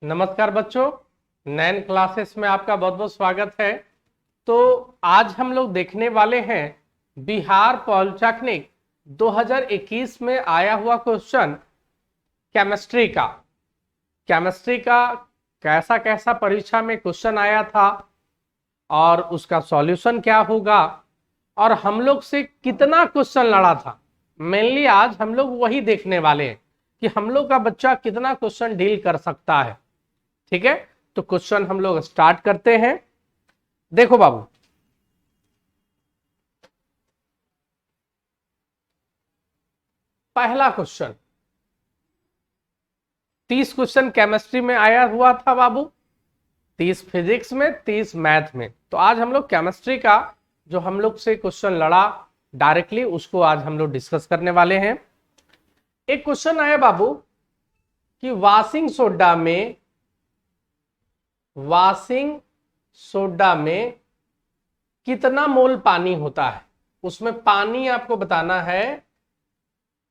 नमस्कार बच्चों, नैन क्लासेस में आपका बहुत बहुत स्वागत है। तो आज हम लोग देखने वाले हैं बिहार पॉलिटेक्निक 2021 में आया हुआ क्वेश्चन केमिस्ट्री का। कैसा कैसा परीक्षा में क्वेश्चन आया था और उसका सॉल्यूशन क्या होगा और हम लोग से कितना क्वेश्चन लड़ा था। मेनली आज हम लोग वही देखने वाले हैं कि हम लोग का बच्चा कितना क्वेश्चन डील कर सकता है। ठीक है, तो क्वेश्चन हम लोग स्टार्ट करते हैं। देखो बाबू, पहला क्वेश्चन 30 क्वेश्चन केमिस्ट्री में आया हुआ था बाबू, 30 फिजिक्स में, 30 मैथ में। तो आज हम लोग केमिस्ट्री का जो हम लोग से क्वेश्चन लड़ा डायरेक्टली उसको आज हम लोग डिस्कस करने वाले हैं। एक क्वेश्चन आया बाबू कि वॉशिंग सोडा में कितना मोल पानी होता है। उसमें पानी आपको बताना है,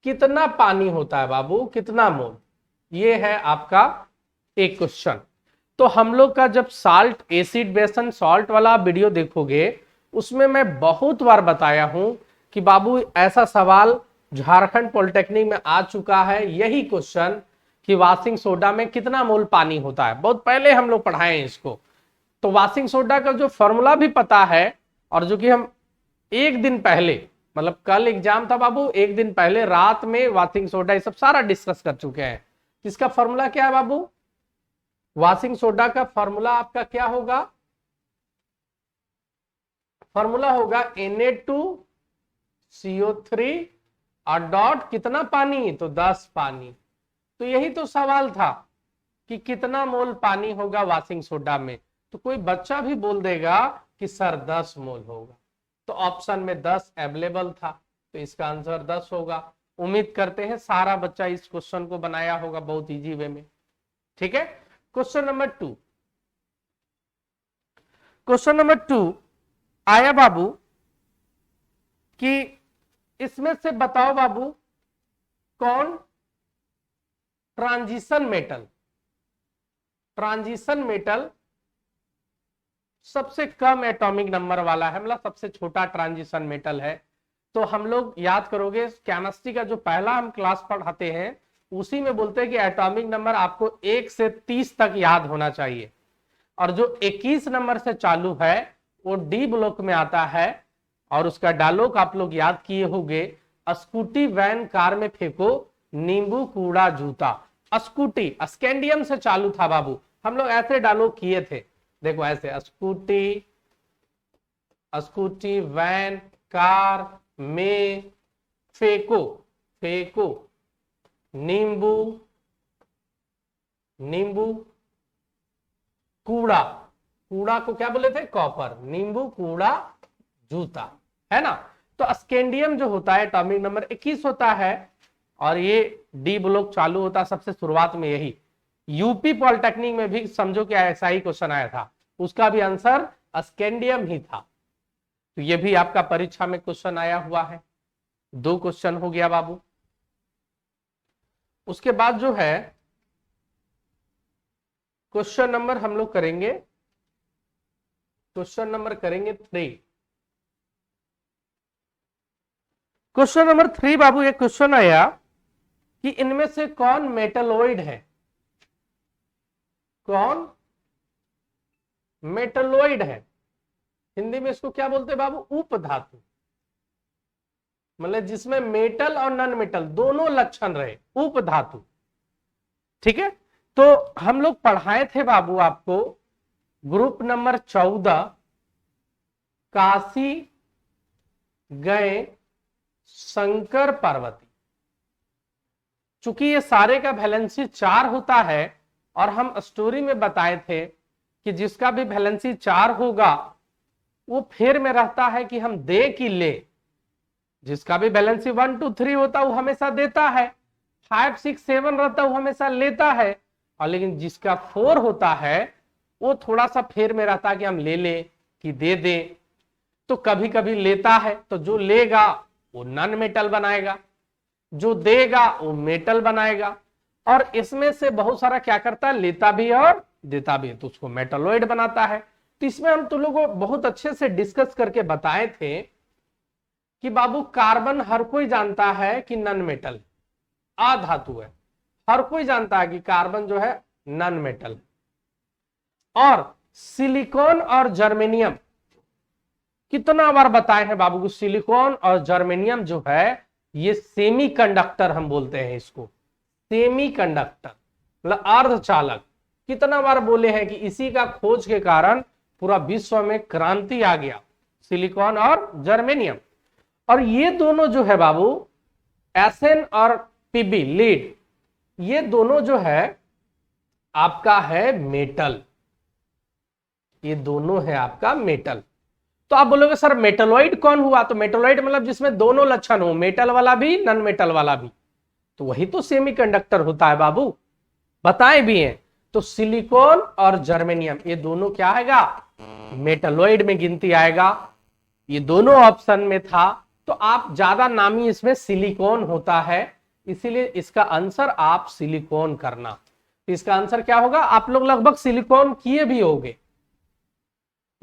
कितना पानी होता है बाबू, कितना मोल। ये है आपका एक क्वेश्चन। तो हम लोग का जब साल्ट एसिड बेसन सॉल्ट वाला वीडियो देखोगे उसमें मैं बहुत बार बताया हूं कि बाबू ऐसा सवाल झारखंड पॉलिटेक्निक में आ चुका है, यही क्वेश्चन कि वॉशिंग सोडा में कितना मोल पानी होता है। बहुत पहले हम लोग पढ़ाए हैं इसको। तो वॉशिंग सोडा का जो फॉर्मूला भी पता है और जो कि हम एक दिन पहले, मतलब कल एग्जाम था बाबू, एक दिन पहले रात में वॉशिंग सोडा ये सब सारा डिस्कस कर चुके हैं। इसका फॉर्मूला क्या है बाबू? वॉशिंग सोडा का फॉर्मूला आपका क्या होगा? फॉर्मूला होगा Na2CO3 और डॉट कितना पानी, तो 10 पानी। तो यही तो सवाल था कि कितना मोल पानी होगा वॉशिंग सोडा में। तो कोई बच्चा भी बोल देगा कि सर 10 मोल होगा, तो ऑप्शन में 10 अवेलेबल था, तो इसका आंसर 10 होगा। उम्मीद करते हैं सारा बच्चा इस क्वेश्चन को बनाया होगा बहुत इजी वे में। ठीक है, क्वेश्चन नंबर 2। क्वेश्चन नंबर 2 आया बाबू कि इसमें से बताओ बाबू कौन ट्रांजिशन मेटल सबसे कम एटॉमिक नंबर वाला है, मतलब सबसे छोटा ट्रांजिशन मेटल है। तो हम लोग याद करोगे केमिस्ट्री का जो पहला हम क्लास पढ़ाते हैं उसी में बोलते हैं कि एटॉमिक नंबर आपको 1 से 30 तक याद होना चाहिए, और जो 21 नंबर से चालू है वो डी ब्लॉक में आता है। और उसका डायलॉग आप लोग याद किए होंगे, स्कूटी वैन कार में फेंको, नींबू कूड़ा जूता। स्कूटी स्कैंडियम से चालू था बाबू, हम लोग ऐसे डायलॉग किए थे। देखो ऐसे, स्कूटी वैन कार में फेंको नींबू कूड़ा को क्या बोले थे? कॉपर। नींबू कूड़ा जूता, है ना। तो स्कैंडियम जो होता है एटॉमिक नंबर 21 होता है, और ये डी ब्लॉक चालू होता है सबसे शुरुआत में। यही यूपी पॉलिटेक्निक में भी समझो कि ऐसा ही क्वेश्चन आया था, उसका भी आंसर स्कैंडियम ही था। तो ये भी आपका परीक्षा में क्वेश्चन आया हुआ है। 2 क्वेश्चन हो गया बाबू। उसके बाद जो है क्वेश्चन नंबर हम लोग करेंगे, क्वेश्चन नंबर करेंगे 3। क्वेश्चन नंबर 3 बाबू, एक क्वेश्चन आया कि इनमें से कौन मेटलॉइड है? कौन मेटलॉइड है? हिंदी में इसको क्या बोलते हैं बाबू? उपधातु। मतलब जिसमें मेटल और नॉन मेटल दोनों लक्षण रहे, उपधातु। ठीक है, तो हम लोग पढ़ाए थे बाबू आपको ग्रुप नंबर 14 काशी गए शंकर पार्वती। चूंकि ये सारे का वैलेंसी 4 होता है, और हम स्टोरी में बताए थे कि जिसका भी वैलेंसी 4 होगा वो फेर में रहता है कि हम दे कि ले। जिसका भी वैलेंसी 1 2 3 होता है वो हमेशा देता है, 5 6 7 रहता है वो हमेशा लेता है। और लेकिन जिसका 4 होता है वो थोड़ा सा फेर में रहता है कि हम ले ले कि दे दे। तो कभी कभी लेता है, तो जो लेगा वो नॉन मेटल बनाएगा, जो देगा वो मेटल बनाएगा। और इसमें से बहुत सारा क्या करता है, लेता भी है और देता भी है, तो उसको मेटलॉइड बनाता है। तो इसमें हम तुम लोगों को बहुत अच्छे से डिस्कस करके बताए थे कि बाबू कार्बन हर कोई जानता है कि नॉन मेटल, अधातु है, हर कोई जानता है कि कार्बन जो है नॉन मेटल। और सिलिकॉन और जर्मेनियम कितना बार बताए हैं बाबू को, सिलिकॉन और जर्मेनियम जो है ये सेमीकंडक्टर हम बोलते हैं इसको, सेमीकंडक्टर मतलब अर्धचालक। कितना बार बोले हैं कि इसी का खोज के कारण पूरा विश्व में क्रांति आ गया, सिलिकॉन और जर्मेनियम। और ये दोनों जो है बाबू एसएन और पीबी लीड, ये दोनों जो है आपका है मेटल, ये दोनों है आपका मेटल। तो आप बोलोगे सर मेटलॉइड कौन हुआ, तो मेटलॉइड मतलब जिसमें दोनों लक्षण हो, मेटल वाला भी नॉन मेटल वाला भी, तो वही तो सेमीकंडक्टर होता है बाबू, बताए भी हैं। तो सिलिकॉन और जर्मेनियम ये दोनों क्या आएगा, मेटलॉइड में गिनती आएगा, ये दोनों ऑप्शन में था। तो आप ज्यादा नामी इसमें सिलिकॉन होता है, इसीलिए इसका आंसर आप सिलिकॉन करना। इसका आंसर क्या होगा, आप लोग लगभग सिलिकॉन किए भी होंगे।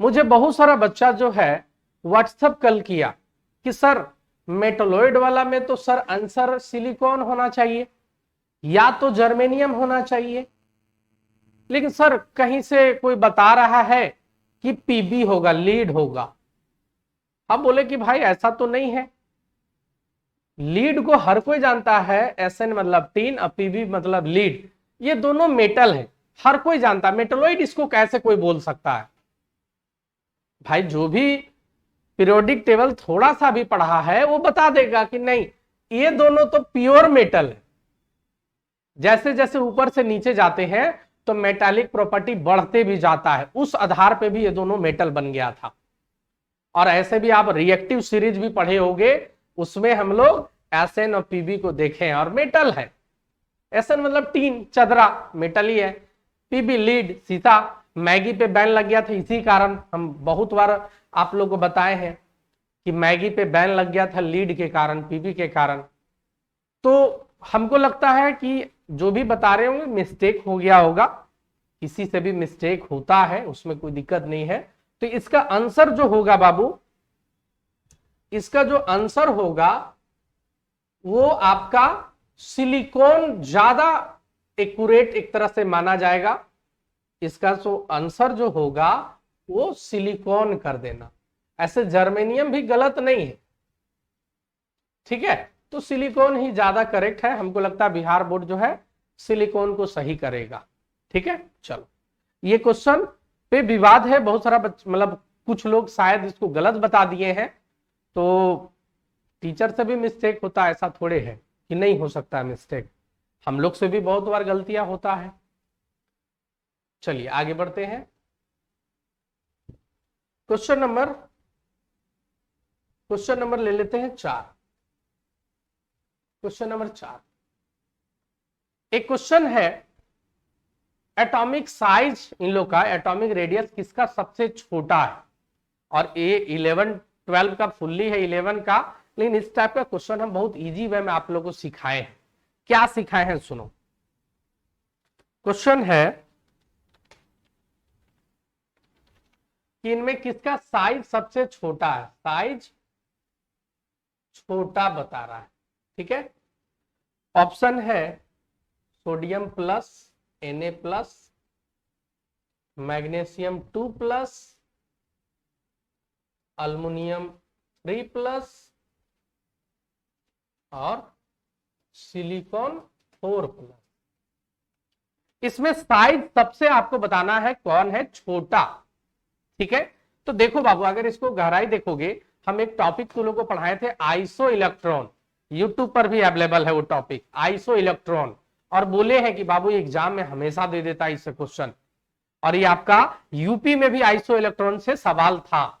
मुझे बहुत सारा बच्चा जो है व्हाट्सएप कल किया कि सर मेटलॉइड वाला में तो सर आंसर सिलिकॉन होना चाहिए या तो जर्मेनियम होना चाहिए, लेकिन सर कहीं से कोई बता रहा है कि पीबी होगा, लीड होगा। अब बोले कि भाई ऐसा तो नहीं है, लीड को हर कोई जानता है, एसएन मतलब टीन और पीबी मतलब लीड, ये दोनों मेटल है, हर कोई जानता है। मेटलॉइड इसको कैसे कोई बोल सकता है भाई, जो भी पीरियोडिक टेबल थोड़ा सा भी पढ़ा है वो बता देगा कि नहीं ये दोनों तो प्योर मेटल है। जैसे जैसे ऊपर से नीचे जाते हैं तो मेटालिक प्रॉपर्टी बढ़ते भी जाता है, उस आधार पे भी ये दोनों मेटल बन गया था। और ऐसे भी आप रिएक्टिव सीरीज भी पढ़े होंगे, उसमें हम लोग एसएन और पीबी को देखे और मेटल है। एसएन मतलब टीन चदरा मेटल ही है, पीबी लीड सीसा, मैगी पे बैन लग गया था इसी कारण, हम बहुत बार आप लोगों को बताए हैं कि मैगी पे बैन लग गया था लीड के कारण, पीबी के कारण। तो हमको लगता है कि जो भी बता रहे होंगे मिस्टेक हो गया होगा, किसी से भी मिस्टेक होता है, उसमें कोई दिक्कत नहीं है। तो इसका आंसर जो होगा बाबू, इसका जो आंसर होगा वो आपका सिलिकॉन ज्यादा एक्यूरेट एक तरह से माना जाएगा। इसका जो आंसर जो होगा वो सिलिकॉन कर देना, ऐसे जर्मेनियम भी गलत नहीं है, ठीक है। तो सिलिकॉन ही ज्यादा करेक्ट है, हमको लगता है बिहार बोर्ड जो है सिलिकॉन को सही करेगा, ठीक है। चलो ये क्वेश्चन पे विवाद है, बहुत सारा मतलब कुछ लोग शायद इसको गलत बता दिए हैं, तो टीचर से भी मिस्टेक होता है, ऐसा थोड़े है कि नहीं हो सकता है मिस्टेक, हम लोग से भी बहुत बार गलतियां होता है। चलिए आगे बढ़ते हैं। क्वेश्चन नंबर ले लेते हैं 4। क्वेश्चन नंबर 4 एक क्वेश्चन है, एटॉमिक साइज इन लोग का, एटॉमिक रेडियस किसका सबसे छोटा है, और ये 11 12 का फुल्ली है 11 का, लेकिन इस टाइप का क्वेश्चन हम बहुत इजी वे में आप लोगों को सिखाए हैं। क्या सिखाए हैं सुनो, क्वेश्चन है कि इनमें किसका साइज सबसे छोटा है, साइज छोटा बता रहा है, ठीक है। ऑप्शन है sodium plus, Na plus, magnesium 2 plus, aluminium 3 plus और सिलिकॉन 4 प्लस। इसमें साइज सबसे आपको बताना है कौन है छोटा, ठीक है। तो देखो बाबू, अगर इसको गहराई देखोगे, हम एक टॉपिक तुम लोगों को पढ़ाए थे आइसो इलेक्ट्रॉन, यूट्यूब पर भी अवेलेबल है वो टॉपिक आइसो इलेक्ट्रॉन, और बोले हैं कि बाबू एग्जाम में हमेशा दे देता है इससे क्वेश्चन, और ये आपका यूपी में भी आइसो इलेक्ट्रॉन से सवाल था,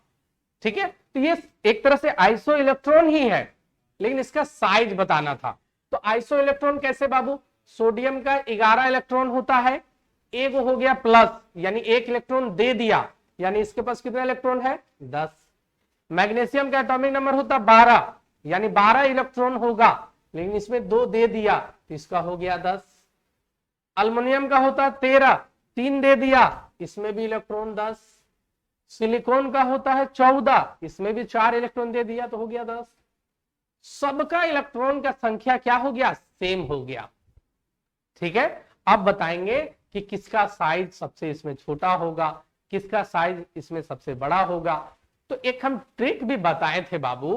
ठीक है। तो ये एक तरह से आइसो इलेक्ट्रॉन ही है, लेकिन इसका साइज बताना था। तो आइसो इलेक्ट्रॉन कैसे बाबू, सोडियम का 11 इलेक्ट्रॉन होता है, एक हो गया प्लस, यानी एक इलेक्ट्रॉन दे दिया, यानी इसके पास कितने इलेक्ट्रॉन है 10। मैग्नीशियम का एटॉमिक नंबर होता 12, यानी 12 इलेक्ट्रॉन होगा, लेकिन इसमें 2 दे दिया तो इसका हो गया 10। अल्युमिनियम का होता है 13, 3 दे दिया, इसमें भी इलेक्ट्रॉन 10। सिलिकॉन का होता है 14, इसमें भी 4 इलेक्ट्रॉन दे दिया तो हो गया 10। सबका इलेक्ट्रॉन का संख्या क्या हो गया, सेम हो गया। ठीक है, अब बताएंगे कि किसका साइज सबसे इसमें छोटा होगा, किसका साइज इसमें सबसे बड़ा होगा। तो एक हम ट्रिक भी बताए थे बाबू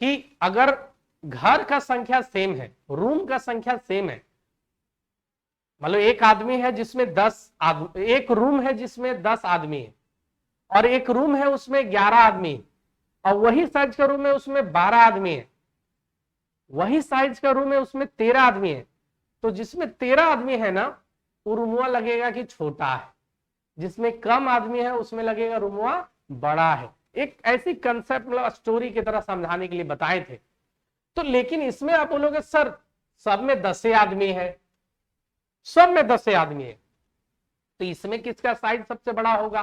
कि अगर घर का संख्या सेम है, रूम का संख्या सेम है, मतलब एक आदमी है जिसमें 10 आदमी, एक रूम है जिसमें 10 आदमी है और एक रूम है उसमें 11 आदमी है, और वही साइज का रूम है उसमें 12 आदमी है, वही साइज का रूम है उसमें 13 आदमी है, तो जिसमें 13 आदमी है ना वो रूमुआ लगेगा कि छोटा है, जिसमें कम आदमी है उसमें लगेगा रूमुआ बड़ा है। एक ऐसी कंसेप्ट मतलब स्टोरी की तरह समझाने के लिए बताए थे। तो लेकिन इसमें आप बोलोगे सर सब में 10 आदमी है, सब में 10 आदमी है, तो इसमें किसका साइज सबसे बड़ा होगा,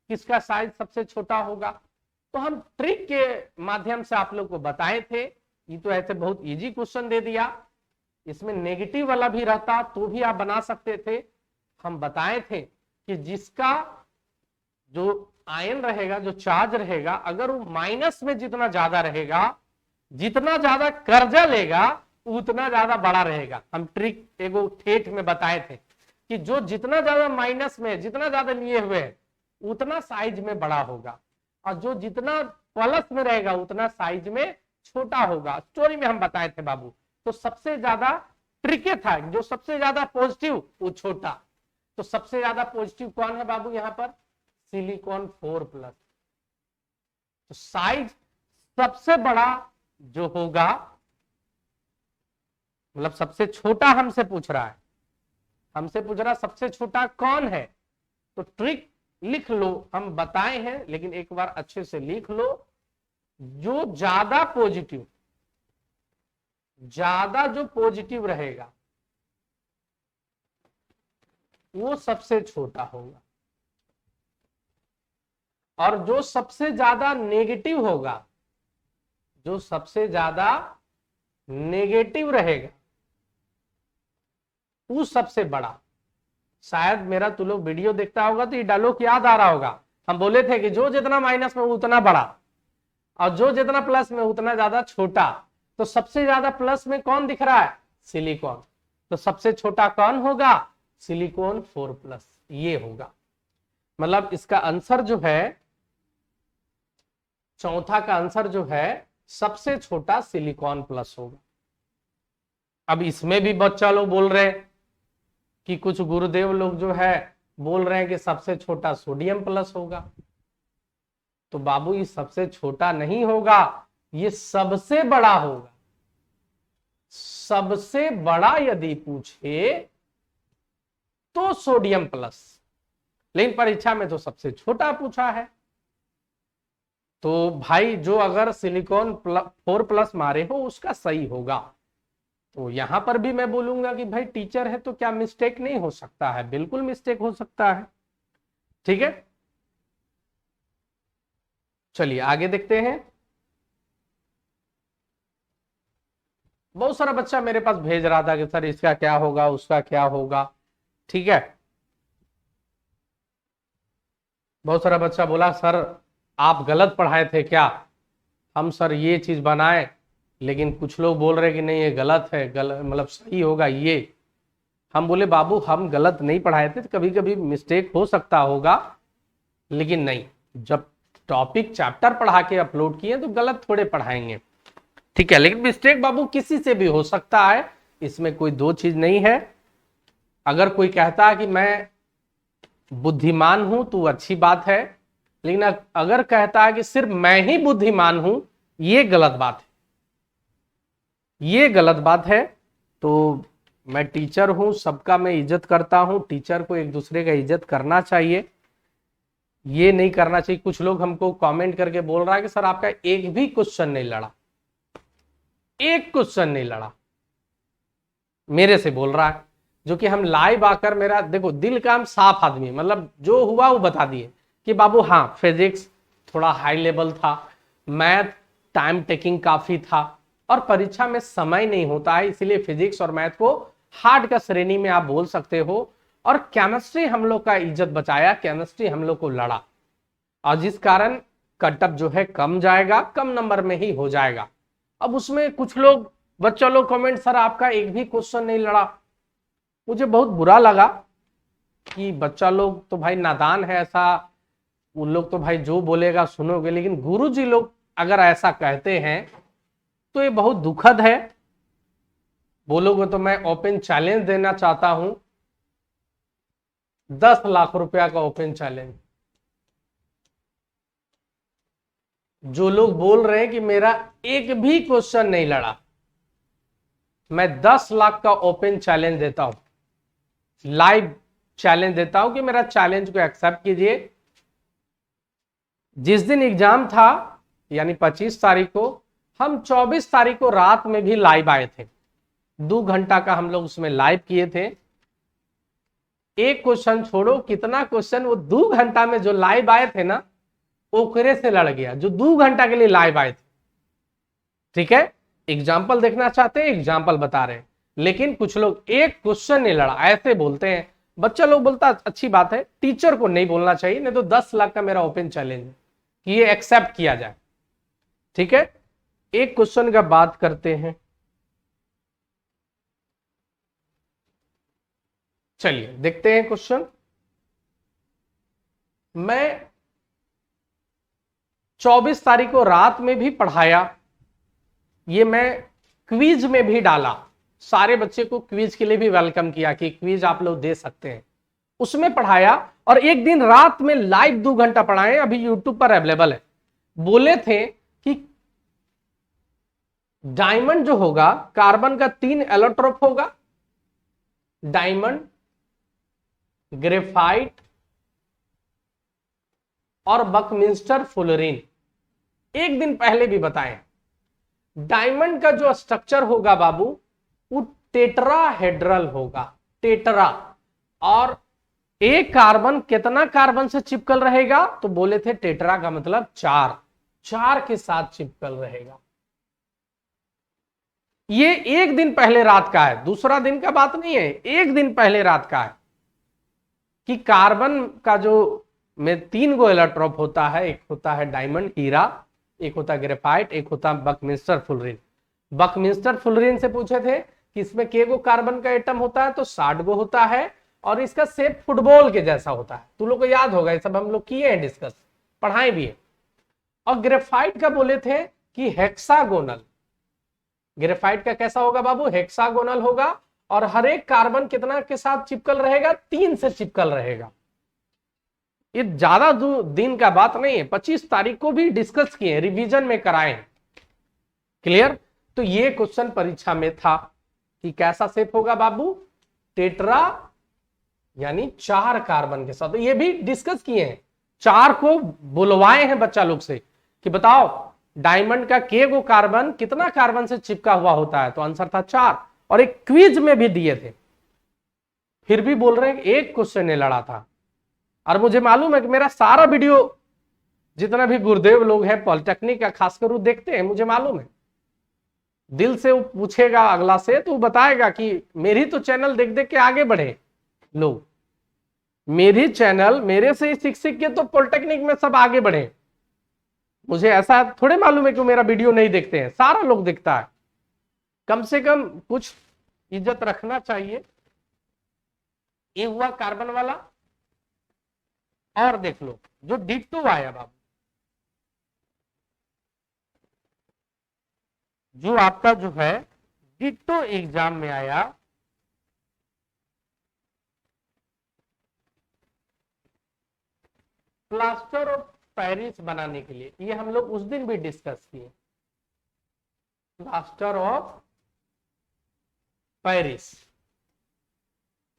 किसका साइज सबसे छोटा होगा। तो हम ट्रिक के माध्यम से आप लोग को बताए थे। ये तो ऐसे बहुत इजी क्वेश्चन दे दिया, इसमें नेगेटिव वाला भी रहता तो भी आप बना सकते थे। हम बताए थे कि जिसका जो आयन रहेगा, जो चार्ज रहेगा, अगर वो माइनस में जितना ज्यादा रहेगा, जितना ज्यादा कर्जा लेगा उतना ज्यादा बड़ा रहेगा। हम ट्रिक एगो ठेठ में बताए थे कि जो जितना ज्यादा माइनस में, जितना ज्यादा लिए हुए है उतना साइज में बड़ा होगा, और जो जितना प्लस में रहेगा उतना साइज में छोटा होगा। स्टोरी में हम बताए थे बाबू। तो सबसे ज्यादा ट्रिके था, जो सबसे ज्यादा पॉजिटिव वो छोटा। तो सबसे ज्यादा पॉजिटिव कौन है बाबू यहाँ पर, सिलिकॉन 4+। तो साइज सबसे बड़ा जो होगा, मतलब सबसे छोटा हमसे पूछ रहा है, हमसे पूछ रहा सबसे छोटा कौन है। तो ट्रिक लिख लो, हम बताए हैं लेकिन एक बार अच्छे से लिख लो। जो ज्यादा पॉजिटिव, ज्यादा जो पॉजिटिव रहेगा वो सबसे छोटा होगा, और जो सबसे ज्यादा नेगेटिव होगा, जो सबसे ज्यादा नेगेटिव रहेगा वो सबसे बड़ा। शायद मेरा तू लोग वीडियो देखता होगा तो ये डायलॉग याद आ रहा होगा। हम बोले थे कि जो जितना माइनस में उतना बड़ा, और जो जितना प्लस में उतना ज्यादा छोटा। तो सबसे ज्यादा प्लस में कौन दिख रहा है, सिलिकॉन। तो सबसे छोटा कौन होगा, सिलिकॉन 4+, ये होगा। मतलब इसका आंसर जो है, चौथा का आंसर जो है सबसे छोटा सिलिकॉन प्लस होगा। अब इसमें भी बच्चा लोग बोल रहे हैं कि कुछ गुरुदेव लोग जो है बोल रहे हैं कि सबसे छोटा सोडियम प्लस होगा। तो बाबू ये सबसे छोटा नहीं होगा, ये सबसे बड़ा होगा। सबसे बड़ा यदि पूछे तो सोडियम प्लस, लेकिन परीक्षा में तो सबसे छोटा पूछा है। तो भाई जो अगर सिलिकॉन 4+ मारे हो उसका सही होगा। तो यहां पर भी मैं बोलूंगा कि भाई टीचर है तो क्या मिस्टेक नहीं हो सकता है, बिल्कुल मिस्टेक हो सकता है। ठीक है, चलिए आगे देखते हैं। बहुत सारा बच्चा मेरे पास भेज रहा था कि सर इसका क्या होगा, उसका क्या होगा। ठीक है, बहुत सारा बच्चा बोला सर आप गलत पढ़ाए थे क्या, हम सर ये चीज बनाए, लेकिन कुछ लोग बोल रहे कि नहीं ये गलत है, गलत मतलब सही होगा ये। हम बोले बाबू हम गलत नहीं पढ़ाए थे, कभी कभी मिस्टेक हो सकता होगा, लेकिन नहीं, जब टॉपिक चैप्टर पढ़ा के अपलोड किए तो गलत थोड़े पढ़ाएंगे। ठीक है, लेकिन मिस्टेक बाबू किसी से भी हो सकता है, इसमें कोई दो चीज नहीं है। अगर कोई कहता है कि मैं बुद्धिमान हूं तो अच्छी बात है, लेकिन अगर कहता है कि सिर्फ मैं ही बुद्धिमान हूं, ये गलत बात है, ये गलत बात है। तो मैं टीचर हूं, सबका मैं इज्जत करता हूं, टीचर को एक दूसरे का इज्जत करना चाहिए, ये नहीं करना चाहिए। कुछ लोग हमको कमेंट करके बोल रहा है कि सर आपका एक भी क्वेश्चन नहीं लड़ा, एक क्वेश्चन नहीं लड़ा, मेरे से बोल रहा है, जो कि हम लाइव आकर, मेरा देखो दिल का हम साफ आदमी, मतलब जो हुआ वो बता दिए कि बाबू हाँ फिजिक्स थोड़ा हाई लेवल था, मैथ टाइम टेकिंग काफी था, और परीक्षा में समय नहीं होता है, इसलिए फिजिक्स और मैथ को हार्ड का श्रेणी में आप बोल सकते हो। और केमिस्ट्री हम लोग का इज्जत बचाया, केमिस्ट्री हम लोग को लड़ा, और जिस कारण कटअप जो है कम जाएगा, कम नंबर में ही हो जाएगा। अब उसमें कुछ लोग बच्चा लोग कमेंट, सर आपका एक भी क्वेश्चन नहीं लड़ा। मुझे बहुत बुरा लगा कि बच्चा लोग तो भाई नादान है, ऐसा उन लोग तो भाई जो बोलेगा सुनोगे, लेकिन गुरुजी लोग अगर ऐसा कहते हैं तो ये बहुत दुखद है। बोलोगे तो मैं ओपन चैलेंज देना चाहता हूं, 10 लाख रुपया का ओपन चैलेंज। जो लोग बोल रहे हैं कि मेरा एक भी क्वेश्चन नहीं लड़ा, मैं 10 लाख का ओपन चैलेंज देता हूं, लाइव चैलेंज देता हूं कि मेरा चैलेंज को एक्सेप्ट कीजिए। जिस दिन एग्जाम था यानी 25 तारीख को, हम 24 तारीख को रात में भी लाइव आए थे, 2 घंटा का हम लोग उसमें लाइव किए थे। एक क्वेश्चन छोड़ो, कितना क्वेश्चन वो 2 घंटा में जो लाइव आए थे ना, ओकरे से लड़ गया जो 2 घंटा के लिए लाइव आए थे। ठीक है, एग्जाम्पल देखना चाहते हैं, एग्जाम्पल बता रहे हैं। लेकिन कुछ लोग एक क्वेश्चन नहीं लड़ा ऐसे बोलते हैं। बच्चा लोग बोलता अच्छी बात है, टीचर को नहीं बोलना चाहिए, नहीं तो 10 लाख का मेरा ओपन चैलेंज है कि ये एक्सेप्ट किया जाए। ठीक है, एक क्वेश्चन का बात करते हैं। चलिए देखते हैं क्वेश्चन। मैं 24 तारीख को रात में भी पढ़ाया, ये मैं क्विज में भी डाला, सारे बच्चे को क्विज के लिए भी वेलकम किया कि क्विज आप लोग दे सकते हैं, उसमें पढ़ाया। और एक दिन रात में लाइव 2 घंटा पढ़ाए, अभी यूट्यूब पर अवेलेबल है। बोले थे कि डायमंड जो होगा, कार्बन का 3 एलोट्रोप होगा, डायमंड, ग्रेफाइट और बकमिंस्टर फुलरिन। एक दिन पहले भी बताएं, डायमंड का जो स्ट्रक्चर होगा बाबू, वो टेट्राहेड्रल होगा, टेट्रा। और एक कार्बन कितना कार्बन से चिपकल रहेगा, तो बोले थे टेट्रा का मतलब 4 के साथ चिपकल रहेगा। ये एक दिन पहले रात का है, दूसरा दिन का बात नहीं है, एक दिन पहले रात का है कि कार्बन का जो में 3 गो इलेक्ट्रॉप होता है, एक होता है डायमंड हीरा, एक होता है ग्रेफाइट, एक होता है बकमिंस्टर फुलरिन। बकमिंस्टर फुलरिन से पूछे थे कि इसमें के गो कार्बन का एटम होता है, तो 60 गो होता है, और इसका शेप फुटबॉल के जैसा होता है। तुम लोग को याद होगा, ये सब हम लोग किए हैं डिस्कस, पढ़ाए भी है। और ग्रेफाइट का बोले थे कि हेक्सागोनल, ग्रेफाइट का कैसा होगा बाबू, हेक्सागोनल होगा, और हर एक कार्बन कितना के साथ चिपकल रहेगा, 3 से चिपकल रहेगा। ये ज्यादा दिन का बात नहीं है, 25 तारीख को भी डिस्कस किए, रिवीजन में कराए हैं। क्लियर? तो ये क्वेश्चन परीक्षा में था कि कैसा शेप होगा बाबू, टेट्रा यानी 4 कार्बन के साथ। तो ये भी डिस्कस किए हैं, 4 को बुलवाए हैं बच्चा लोग से कि बताओ डायमंड का के गो कार्बन कितना कार्बन से चिपका हुआ होता है, तो आंसर था 4। और एक क्विज में भी दिए थे, फिर भी बोल रहे हैं एक क्वेश्चन ने लड़ा था। और मुझे मालूम है कि मेरा सारा वीडियो जितना भी गुरुदेव लोग हैं पॉलिटेक्निक का खासकर वो देखते हैं, मुझे मालूम है। दिल से वो पूछेगा अगला से तो वो बताएगा कि मेरी तो चैनल देख देख के आगे बढ़े लोग, मेरी चैनल मेरे से सीख के तो पॉलिटेक्निक में सब आगे बढ़े। मुझे ऐसा थोड़े मालूम है कि मेरा वीडियो नहीं देखते हैं, सारा लोग देखता है। कम से कम कुछ इज्जत रखना चाहिए। ये हुआ कार्बन वाला। और देख लो जो डिट्टो आया बाबू, जो आपका जो है डिट्टो एग्जाम में आया, प्लास्टर ऑफ पेरिस बनाने के लिए, ये हम लोग उस दिन भी डिस्कस किए, प्लास्टर ऑफ पेरिस।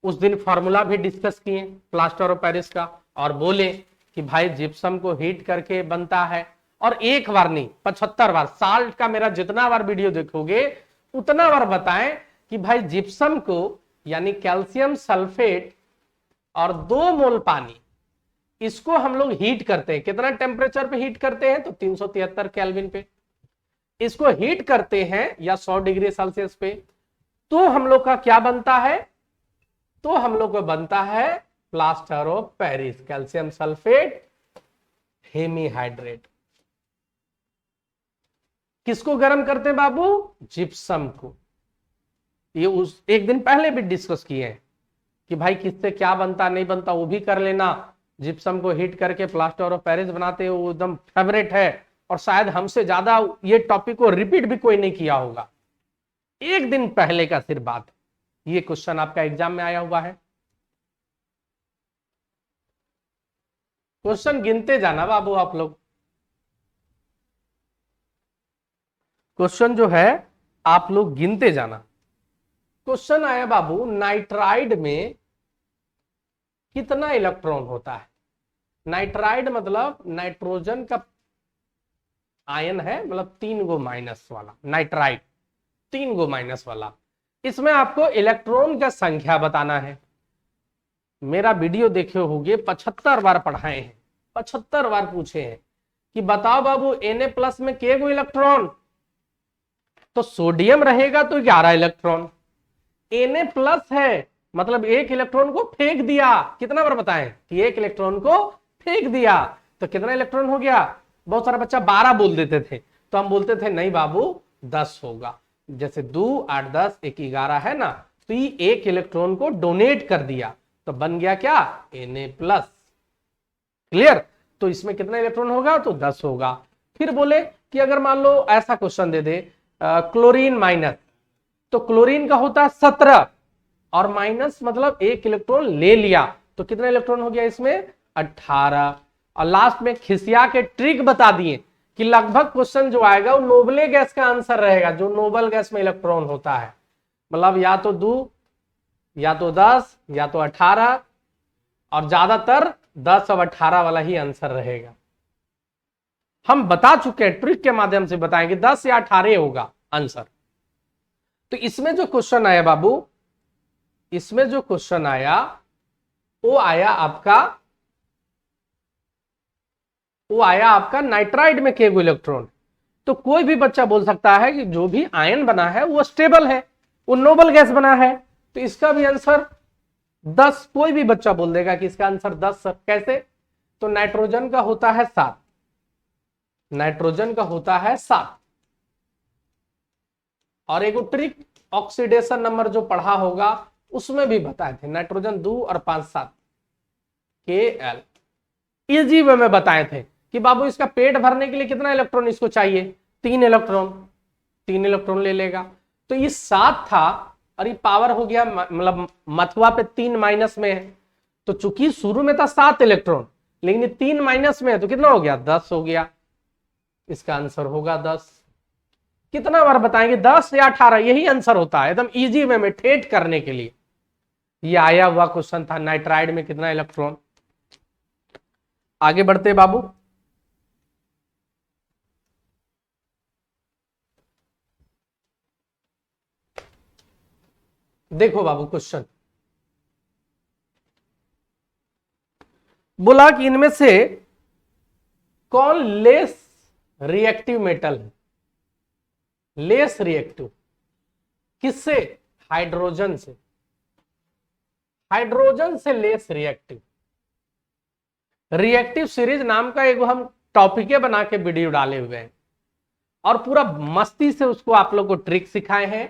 उस दिन फॉर्मूला भी डिस्कस किए प्लास्टर ऑफ पेरिस का, और बोले कि भाई जिप्सम को हीट करके बनता है। और एक बार नहीं 75 बार, साल्ट का मेरा जितना बार वीडियो देखोगे उतना बार बताएं कि भाई जिप्सम को यानी कैल्शियम सल्फेट और 2 मोल पानी, इसको हम लोग हीट करते हैं। कितना टेम्परेचर पे हीट करते हैं, तो 373 केल्विन पे इसको हीट करते हैं, या 100 डिग्री सेल्सियस पे। तो हम लोग का क्या बनता है, तो हम लोग को बनता है plaster of Paris, calcium sulphate hemihydrate. किसको गर्म करते हैं बाबू, जिप्सम को। ये उस एक दिन पहले भी डिस्कस किए हैं कि भाई किससे क्या बनता नहीं बनता, वो भी कर लेना। जिप्सम को हीट करके प्लास्टर ऑफ पेरिस बनाते हैं, वो एकदम फेवरेट है, और शायद हमसे ज्यादा ये टॉपिक को रिपीट भी कोई नहीं किया होगा। एक दिन पहले का सिर्फ बात, ये क्वेश्चन आपका एग्जाम में आया हुआ है। क्वेश्चन गिनते जाना बाबू आप लोग, क्वेश्चन जो है आप लोग गिनते जाना। क्वेश्चन आया बाबू, नाइट्राइड में कितना इलेक्ट्रॉन होता है। नाइट्राइड मतलब नाइट्रोजन का आयन है, मतलब 3 गो माइनस वाला नाइट्राइड, 3 गो माइनस वाला। इसमें आपको इलेक्ट्रॉन का संख्या बताना है। मेरा वीडियो देखे होंगे, 75 बार पढ़ाए हैं, 75 बार पूछे हैं कि बताओ बाबू Na+ में के गो इलेक्ट्रॉन। तो सोडियम रहेगा तो 11 इलेक्ट्रॉन, Na+ है मतलब एक इलेक्ट्रॉन को फेंक दिया। कितना बार बताएं कि एक इलेक्ट्रॉन को फेंक दिया, तो कितना इलेक्ट्रॉन हो गया। बहुत सारा बच्चा 12 बोल देते थे, तो हम बोलते थे नहीं बाबू 10 होगा। जैसे 2 8 10 1 11 है ना, तो ये एक इलेक्ट्रॉन को डोनेट कर दिया, तो बन गया क्या, Na+। क्लियर। तो इसमें कितना इलेक्ट्रॉन होगा, तो 10 होगा। फिर बोले कि अगर मान लो ऐसा क्वेश्चन दे दे क्लोरीन माइनस, तो क्लोरीन का होता है 17 और माइनस मतलब एक इलेक्ट्रॉन ले लिया, तो कितना इलेक्ट्रॉन हो गया इसमें, 18। और लास्ट में खिसिया के ट्रिक बता दिए कि लगभग क्वेश्चन जो आएगा वो नोबले गैस का आंसर रहेगा, जो नोबल गैस में इलेक्ट्रॉन होता है, मतलब या तो 2 या तो 10 या तो 18, और ज्यादातर 10 और 18 वाला ही आंसर रहेगा। हम बता चुके हैं, ट्रिक के माध्यम से बताएंगे 10 या 18 होगा आंसर। तो इसमें जो क्वेश्चन आया बाबू, इसमें जो क्वेश्चन आया वो आया आपका नाइट्राइड में के गो इलेक्ट्रॉन। तो कोई भी बच्चा बोल सकता है कि जो भी आयन बना है वो स्टेबल है, वो नोबल गैस बना है, तो इसका भी आंसर 10। कोई भी बच्चा बोल देगा कि इसका आंसर 10 कैसे, तो नाइट्रोजन का होता है 7, नाइट्रोजन का होता है 7। और एक ट्रिक ऑक्सीडेशन नंबर जो पढ़ा होगा उसमें भी बताए थे, नाइट्रोजन 2 और 5 7 Kl। इजी वे में बताए थे कि बाबू इसका पेट भरने के लिए कितना इलेक्ट्रॉन इसको चाहिए, 3 इलेक्ट्रॉन, 3 इलेक्ट्रॉन ले लेगा। तो ये 7 था और ये पावर हो गया, मतलब मथुआ पे 3 माइनस में है, तो चूंकि शुरू में था 7 इलेक्ट्रॉन, लेकिन 3 माइनस में है तो कितना हो गया, 10 हो गया। इसका आंसर होगा 10। कितना बार बताएंगे, 10 या 18, यही आंसर होता है, एकदम इजी वे में ठेठ करने के लिए। ये आया हुआ क्वेश्चन था, नाइट्राइड में कितना इलेक्ट्रॉन। आगे बढ़ते बाबू, देखो बाबू क्वेश्चन बोला कि इनमें से कौन लेस रिएक्टिव मेटल है। लेस रिएक्टिव किससे, हाइड्रोजन से, हाइड्रोजन से लेस रिएक्टिव। रिएक्टिव सीरीज नाम का एक हम टॉपिक बना के वीडियो डाले हुए हैं, और पूरा मस्ती से उसको आप लोग को ट्रिक सिखाए हैं।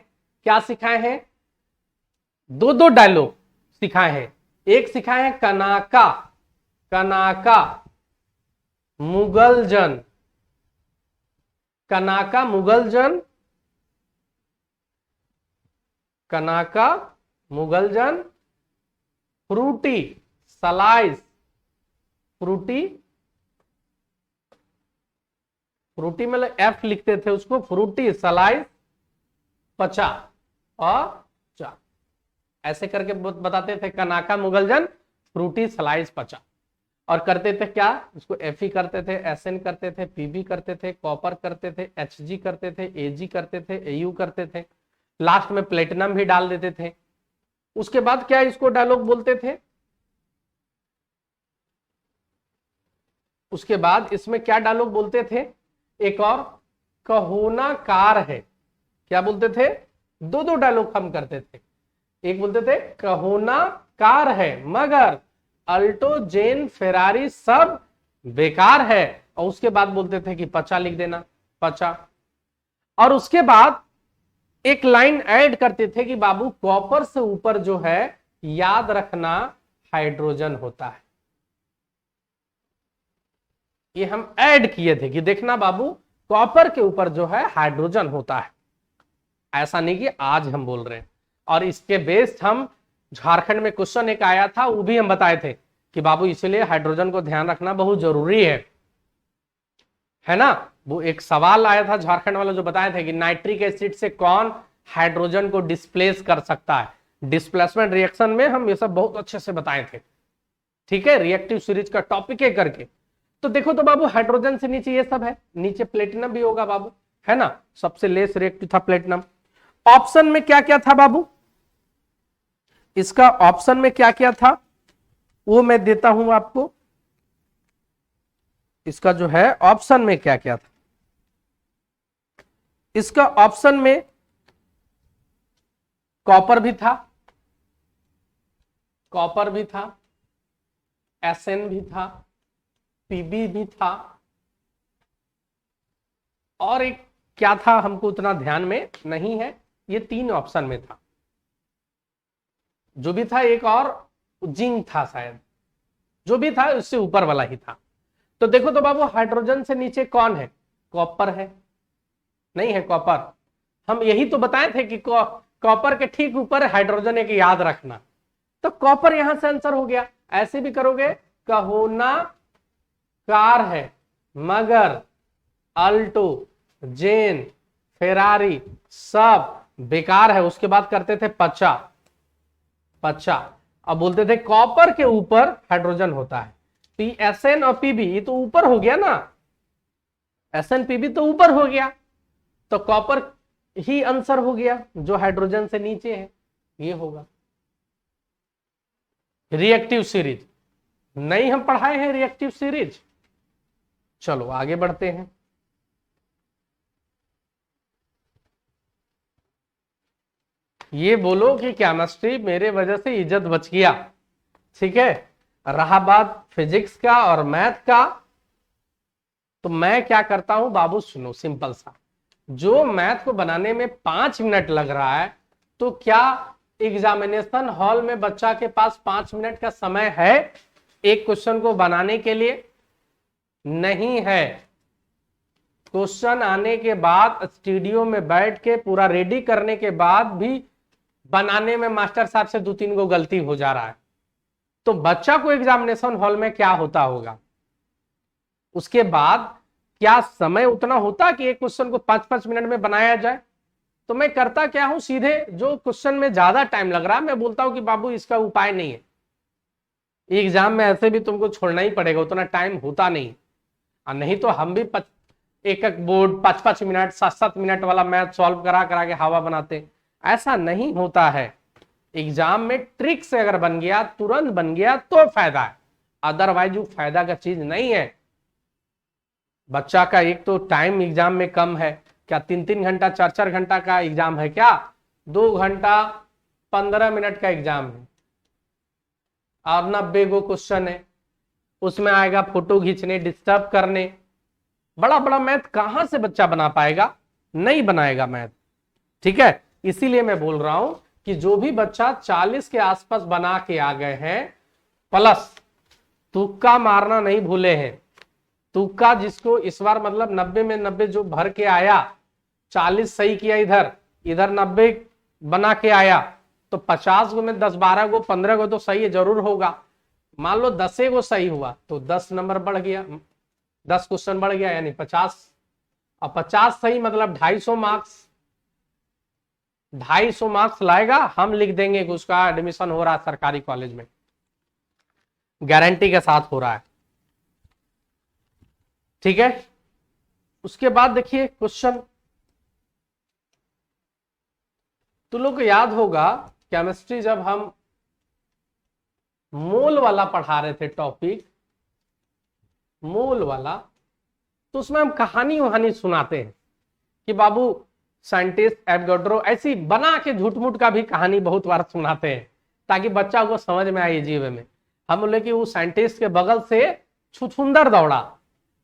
क्या सिखाए हैं, 2 डायलॉग सिखाए हैं। एक सिखाए हैं कनाका, कनाका मुगलजन, कनाका मुगलजन, कनाका मुगलजन, फ्रूटी सलाइस, फ्रूटी, फ्रूटी मतलब एफ लिखते थे उसको, फ्रूटी सलाइस पचा और चा, ऐसे करके बताते थे, कनाका मुगलजन फ्रूटी सलाइस पचा। और करते थे क्या, उसको एफ करते थे, एसएन करते थे, पीबी करते थे, कॉपर करते थे, एचजी करते थे, एजी करते थे, एयू करते थे, लास्ट में प्लेटिनम भी डाल देते थे। उसके बाद क्या इसको डायलॉग बोलते थे, उसके बाद इसमें क्या डायलॉग बोलते थे, एक और कहोना कार है, क्या बोलते थे, दो दो डायलॉग हम करते थे। एक बोलते थे कहोना कार है मगर अल्टो जेन फेरारी सब बेकार है, और उसके बाद बोलते थे कि पचा लिख देना, पचा। और उसके बाद एक लाइन ऐड करते थे कि बाबू कॉपर से ऊपर जो है याद रखना हाइड्रोजन होता है। ये हम ऐड किए थे कि देखना बाबू कॉपर के ऊपर जो है हाइड्रोजन होता है। ऐसा नहीं कि आज हम बोल रहे हैं। और इसके बेस्ड हम झारखंड में क्वेश्चन एक आया था, वो भी हम बताए थे कि बाबू इसलिए हाइड्रोजन को ध्यान रखना बहुत जरूरी है ना। वो एक सवाल आया था झारखंड वाला जो बताए थे कि नाइट्रिक एसिड से कौन हाइड्रोजन को डिस्प्लेस कर सकता है। डिस्प्लेसमेंट रिएक्शन में हम ये सब बहुत अच्छे से बताए थे, ठीक है, रिएक्टिव सीरीज का टॉपिक है करके। तो देखो तो बाबू हाइड्रोजन से नीचे ये सब है, नीचे प्लेटिनम भी होगा बाबू, है ना, सबसे लेस रिएक्टिव था प्लेटिनम। ऑप्शन में क्या क्या था बाबू, इसका ऑप्शन में क्या क्या था वो मैं देता हूं आपको। इसका जो है ऑप्शन में क्या क्या था, इसका ऑप्शन में कॉपर भी था, कॉपर भी था, एसएन भी था, पीबी भी था, और एक क्या था हमको उतना ध्यान में नहीं है। ये तीन ऑप्शन में था, जो भी था एक और जिंक था शायद, जो भी था उससे ऊपर वाला ही था। तो देखो तो बाबू हाइड्रोजन से नीचे कौन है, कॉपर है, नहीं है कॉपर। हम यही तो बताए थे कि कॉपर के ठीक ऊपर हाइड्रोजन एक याद रखना, तो कॉपर यहां से आंसर हो गया। ऐसे भी करोगे कहोना कार है मगर अल्टो जेन फेरारी सब बेकार है, उसके बाद करते थे पचा, पचा। अब बोलते थे कॉपर के ऊपर हाइड्रोजन होता है, तो एसएन और पीबी ये तो ऊपर हो गया ना, एसएन पीबी तो ऊपर हो गया, तो कॉपर ही आंसर हो गया जो हाइड्रोजन से नीचे है, ये होगा। रिएक्टिव सीरीज नहीं हम पढ़ाए हैं, रिएक्टिव सीरीज। चलो आगे बढ़ते हैं। ये बोलो कि केमिस्ट्री मेरे वजह से इज्जत बच गया, ठीक है। रहा बात फिजिक्स का और मैथ का, तो मैं क्या करता हूं बाबू, सुनो सिंपल सा, जो मैथ को बनाने में 5 मिनट लग रहा है, तो क्या एग्जामिनेशन हॉल में बच्चा के पास 5 मिनट का समय है एक क्वेश्चन को बनाने के लिए? नहीं है। क्वेश्चन आने के बाद स्टूडियो में बैठ के पूरा रेडी करने के बाद भी बनाने में मास्टर साहब से 2-3 गो गलती हो जा रहा है, तो बच्चा को एग्जामिनेशन हॉल में क्या होता होगा? उसके बाद क्या समय उतना होता कि एक क्वेश्चन को 5-5 मिनट में बनाया जाए? तो मैं करता क्या हूं, सीधे जो क्वेश्चन में ज्यादा टाइम लग रहा है मैं बोलता हूं कि बाबू इसका उपाय नहीं है, एग्जाम में ऐसे भी तुमको छोड़ना ही पड़ेगा, उतना टाइम होता नहीं। और नहीं तो हम भी एक एक बोर्ड 5-5 मिनट 7-7 मिनट वाला मैथ सॉल्व करा करा के हवा बनाते, ऐसा नहीं होता है। एग्जाम में ट्रिक से अगर बन गया, तुरंत बन गया तो फायदा है, अदरवाइज वो फायदा का चीज नहीं है। बच्चा का एक तो टाइम एग्जाम में कम है, क्या 3-3 घंटा 4-4 घंटा का एग्जाम है क्या? 2 घंटा 15 मिनट का एग्जाम है और 90 गो क्वेश्चन है, उसमें आएगा फोटो खींचने, डिस्टर्ब करने, बड़ा बड़ा मैथ कहां से बच्चा बना पाएगा? नहीं बनाएगा मैथ, ठीक है। इसीलिए मैं बोल रहा हूं कि जो भी बच्चा 40 के आसपास बना के आ गए हैं, प्लस तुक्का मारना नहीं भूले हैं। तुक्का जिसको इस बार मतलब 90 में 90 जो भर के आया, 40 सही किया, इधर इधर 90 बना के आया, तो 50 गो में 10-12 गो 15 गो तो सही जरूर होगा। मान लो 10 गो सही हुआ तो 10 नंबर बढ़ गया, 10 क्वेश्चन बढ़ गया, यानी 50। और 50 सही मतलब 250 मार्क्स, 250 मार्क्स लाएगा, हम लिख देंगे कि उसका एडमिशन हो रहा है सरकारी कॉलेज में, गारंटी के साथ हो रहा है, ठीक है। उसके बाद देखिए क्वेश्चन, तुम लोग को याद होगा केमिस्ट्री जब हम मोल वाला पढ़ा रहे थे टॉपिक, मोल वाला, तो उसमें हम कहानी वहानी सुनाते हैं कि बाबू साइंटिस्ट एवोगाड्रो, ऐसी बना के झूठ मूठ का भी कहानी बहुत बार सुनाते हैं ताकि बच्चा को समझ में आए जीवन में। हम बोले कि वो साइंटिस्ट के बगल से छुछुंदर दौड़ा,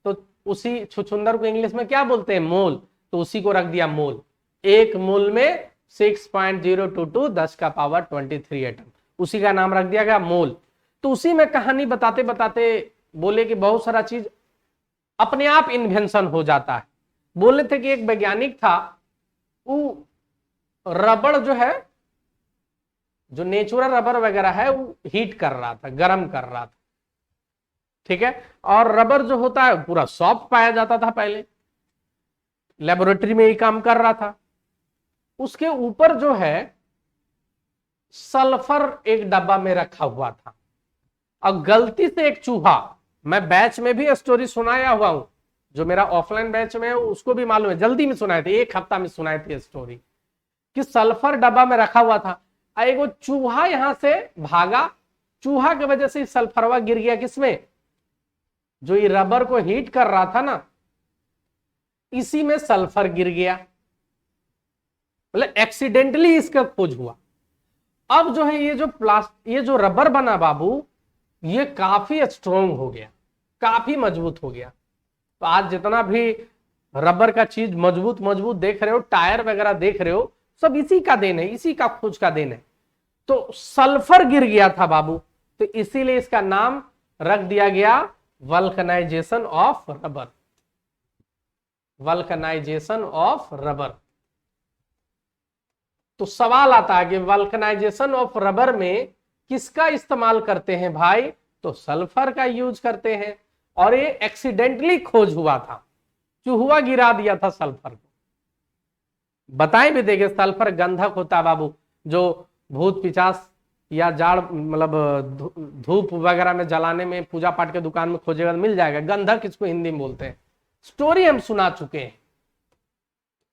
तो उसी छुछुंदर को इंग्लिश में क्या बोलते हैं, मोल, तो उसी को रख दिया मोल। एक मोल में 6.022 10 का पावर 23 एटम, उसी का नाम रख दिया गया मोल। तो उसी में कहानी बताते बताते बोले कि बहुत सारा चीज अपने आप इन्वेंशन हो जाता है। बोले थे कि एक वैज्ञानिक था, वो रबड़ जो है, जो नेचुरल रबर वगैरह है, वो हीट कर रहा था, गर्म कर रहा था, ठीक है। और रबर जो होता है पूरा सॉफ्ट पाया जाता था पहले, लेबोरेटरी में ही काम कर रहा था। उसके ऊपर जो है सल्फर एक डब्बा में रखा हुआ था, और गलती से एक चूहा, मैं बैच में भी स्टोरी सुनाया हुआ हूं, जो मेरा ऑफलाइन बैच में है उसको भी मालूम है, जल्दी में सुनाए थे, एक हफ्ता में सुनाए थे स्टोरी कि सल्फर डब्बा में रखा हुआ था। एक वो चूहा यहां से भागा, चूहा की वजह से सल्फरवा गिर गया किसमें, जो ये रबर को हीट कर रहा था ना, इसी में सल्फर गिर गया, मतलब एक्सीडेंटली इसका खोज हुआ। अब जो है ये जो रबर बना बाबू, ये काफी स्ट्रोंग हो गया, काफी मजबूत हो गया। तो आज जितना भी रबर का चीज मजबूत मजबूत देख रहे हो, टायर वगैरह देख रहे हो, सब इसी का देन है, इसी का खोज का देन है। तो सल्फर गिर गया था बाबू, तो इसीलिए इसका नाम रख दिया गया vulcanization of rubber, vulcanization of rubber. तो सवाल आता है कि वल्कनाइजेशन ऑफ रबर में किसका इस्तेमाल करते हैं भाई, तो सल्फर का यूज करते हैं। और ये एक्सीडेंटली खोज हुआ था, चूहा गिरा दिया था सल्फर को। बताएं भी देंगे, सल्फर गंधक होता है बाबू, जो भूत पिचास या जाड़ मतलब धूप वगैरह में जलाने में, पूजा पाठ के दुकान में खोजेगा तो मिल जाएगा, गंधक इसको हिंदी में बोलते हैं। स्टोरी हम सुना चुके हैं,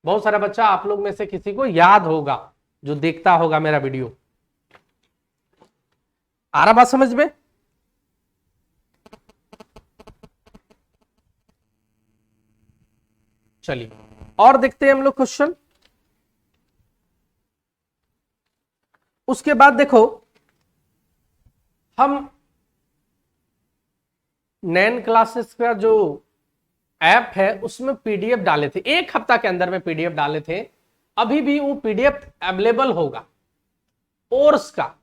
बहुत सारा बच्चा आप लोग में से किसी को याद होगा जो देखता होगा मेरा वीडियो। आ रहा बात समझ में? चलिए और देखते हैं हम लोग क्वेश्चन। उसके बाद देखो, हम नैन क्लासेस का जो ऐप है उसमें पीडीएफ डाले थे, एक हफ्ता के अंदर में पीडीएफ डाले थे। अभी भी वो पीडीएफ अवेलेबल होगा। कोर्स का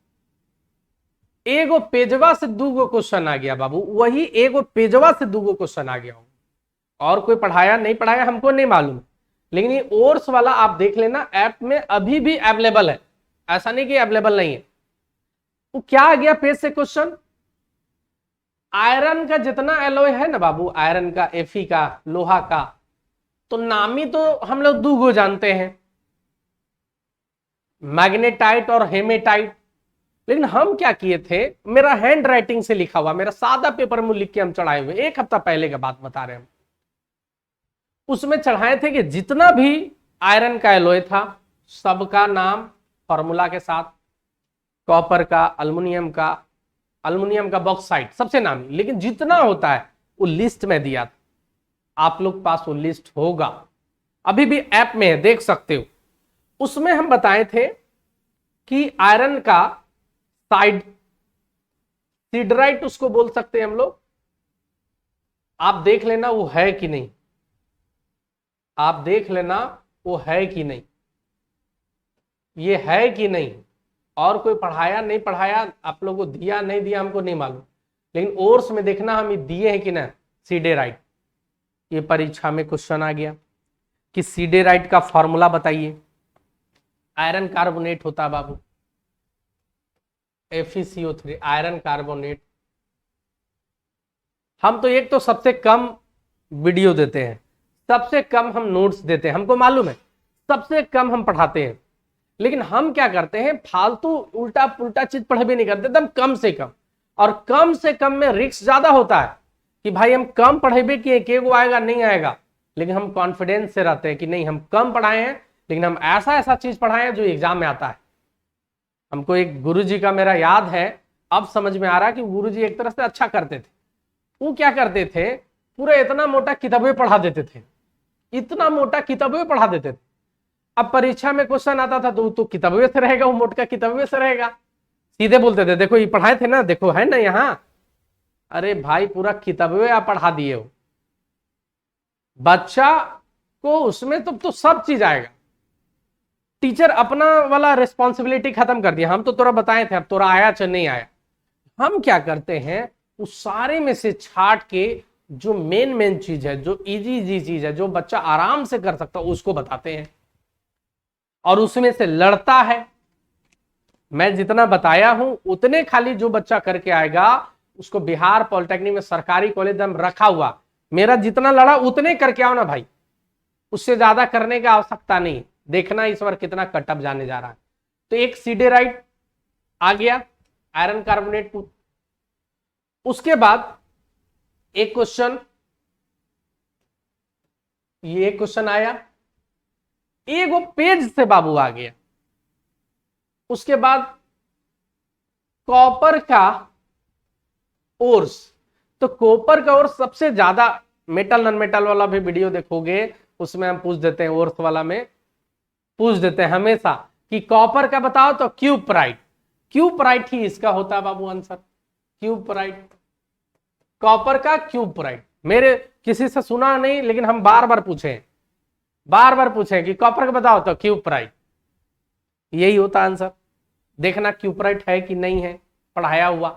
एगो पेजवा से दूगो क्वेश्चन आ गया बाबू, वही एगो पेजवा से दूगो क्वेश्चन आ गया। और कोई पढ़ाया नहीं पढ़ाया हमको नहीं मालूम, लेकिन ये कोर्स वाला आप देख लेना, ऐप में अभी भी अवेलेबल है, ऐसा नहीं कि अवेलेबल नहीं है। वो क्या आ गया पेज से क्वेश्चन, आयरन का जितना एलॉय है ना बाबू, आयरन का, एफी का, लोहा का, तो नामी तो हम लोग दूगो जानते हैं, मैग्नेटाइट और हेमेटाइट। लेकिन हम क्या किए थे, मेरा हैंड राइटिंग से लिखा हुआ, मेरा सादा पेपर में लिख के हम चढ़ाए हुए, एक हफ्ता पहले का बात बता रहे हैं हम, उसमें चढ़ाए थे कि जितना भी आयरन का एलॉय था सबका नाम फॉर्मूला के साथ, कॉपर का, अल्युमिनियम का बॉक्साइट सबसे नामी, लेकिन जितना होता है वो लिस्ट में दिया था। आप लोग पास वो लिस्ट होगा, अभी भी ऐप में है, देख सकते हो। उसमें हम बताए थे कि आयरन का सिडराइट उसको बोल सकते हैं हम लोग, आप देख लेना वो है कि नहीं, आप देख लेना वो है कि नहीं, ये है कि नहीं। और कोई पढ़ाया नहीं पढ़ाया, आप लोगों को दिया नहीं दिया हमको नहीं मालूम, लेकिन कोर्स में देखना हम दिए हैं कि ना सिडेराइट। ये परीक्षा में क्वेश्चन आ गया कि सिडेराइट का फॉर्मूला बताइए। आयरन कार्बोनेट होता है बाबू, FeCO3 आयरन कार्बोनेट। हम तो एक तो सबसे कम वीडियो देते हैं, सबसे कम हम नोट्स देते हैं, हमको मालूम है सबसे कम हम पढ़ाते हैं, लेकिन हम क्या करते हैं, फालतू उल्टा पुल्टा चीज पढ़े नहीं करते, एकदम कम से कम। और कम से कम में रिस्क ज्यादा होता है कि भाई हम कम पढ़ेबे किए, के वो आएगा नहीं आएगा, लेकिन हम कॉन्फिडेंस से रहते हैं कि नहीं हम कम पढ़ाए हैं, लेकिन हम ऐसा ऐसा चीज पढ़ाए हैं जो एग्जाम में आता है। हमको एक गुरुजी का मेरा याद है, अब समझ में आ रहा है कि गुरुजी एक तरह से अच्छा करते थे। वो क्या करते थे, पूरा इतना मोटा किताबें पढ़ा देते थे, इतना मोटा किताबें पढ़ा देते थे, अब परीक्षा में क्वेश्चन आता था तो किताबे से रहेगा, वो मोटका किताबे से रहेगा। सीधे बोलते थे देखो ये पढ़ाए थे ना, देखो है ना यहाँ। अरे भाई पूरा किताबे आप पढ़ा दिए हो बच्चा को, उसमें तो सब चीज आएगा। टीचर अपना वाला रिस्पॉन्सिबिलिटी खत्म कर दिया, हम तो तोरा बताए थे, अब तोरा आया चाहे नहीं आया। हम क्या करते हैं, उस सारे में से छाट के जो मेन चीज है, जो इजी चीज है, जो बच्चा आराम से कर सकता है, उसको बताते हैं और उसमें से लड़ता है। मैं जितना बताया हूं उतने खाली जो बच्चा करके आएगा उसको बिहार पॉलिटेक्निक में सरकारी कॉलेज में रखा हुआ, मेरा जितना लड़ा उतने करके आओ ना भाई, उससे ज्यादा करने की आवश्यकता नहीं। देखना इस बार कितना कटअप जाने जा रहा है। तो एक सिडेराइट आ गया, आयरन कार्बोनेट। उसके बाद एक क्वेश्चन, ये क्वेश्चन आया, एक वो पेज से बाबू आ गया। उसके बाद कॉपर का ओर्स, तो कॉपर का ओर्स सबसे ज्यादा, मेटल नॉन मेटल वाला भी वीडियो देखोगे उसमें हम पूछ देते हैं, ओर्स वाला में पूछ देते हैं हमेशा कि कॉपर का बताओ, तो क्यूपराइट। क्यूपराइट ही इसका होता है बाबू आंसर, क्यूपराइट। कॉपर का क्यूपराइट, मेरे किसी से सुना नहीं लेकिन हम बार बार पूछे कि कॉपर का बताओ, तो क्यूपराइट, यही होता आंसर। देखना क्यूपराइट है कि नहीं है पढ़ाया हुआ,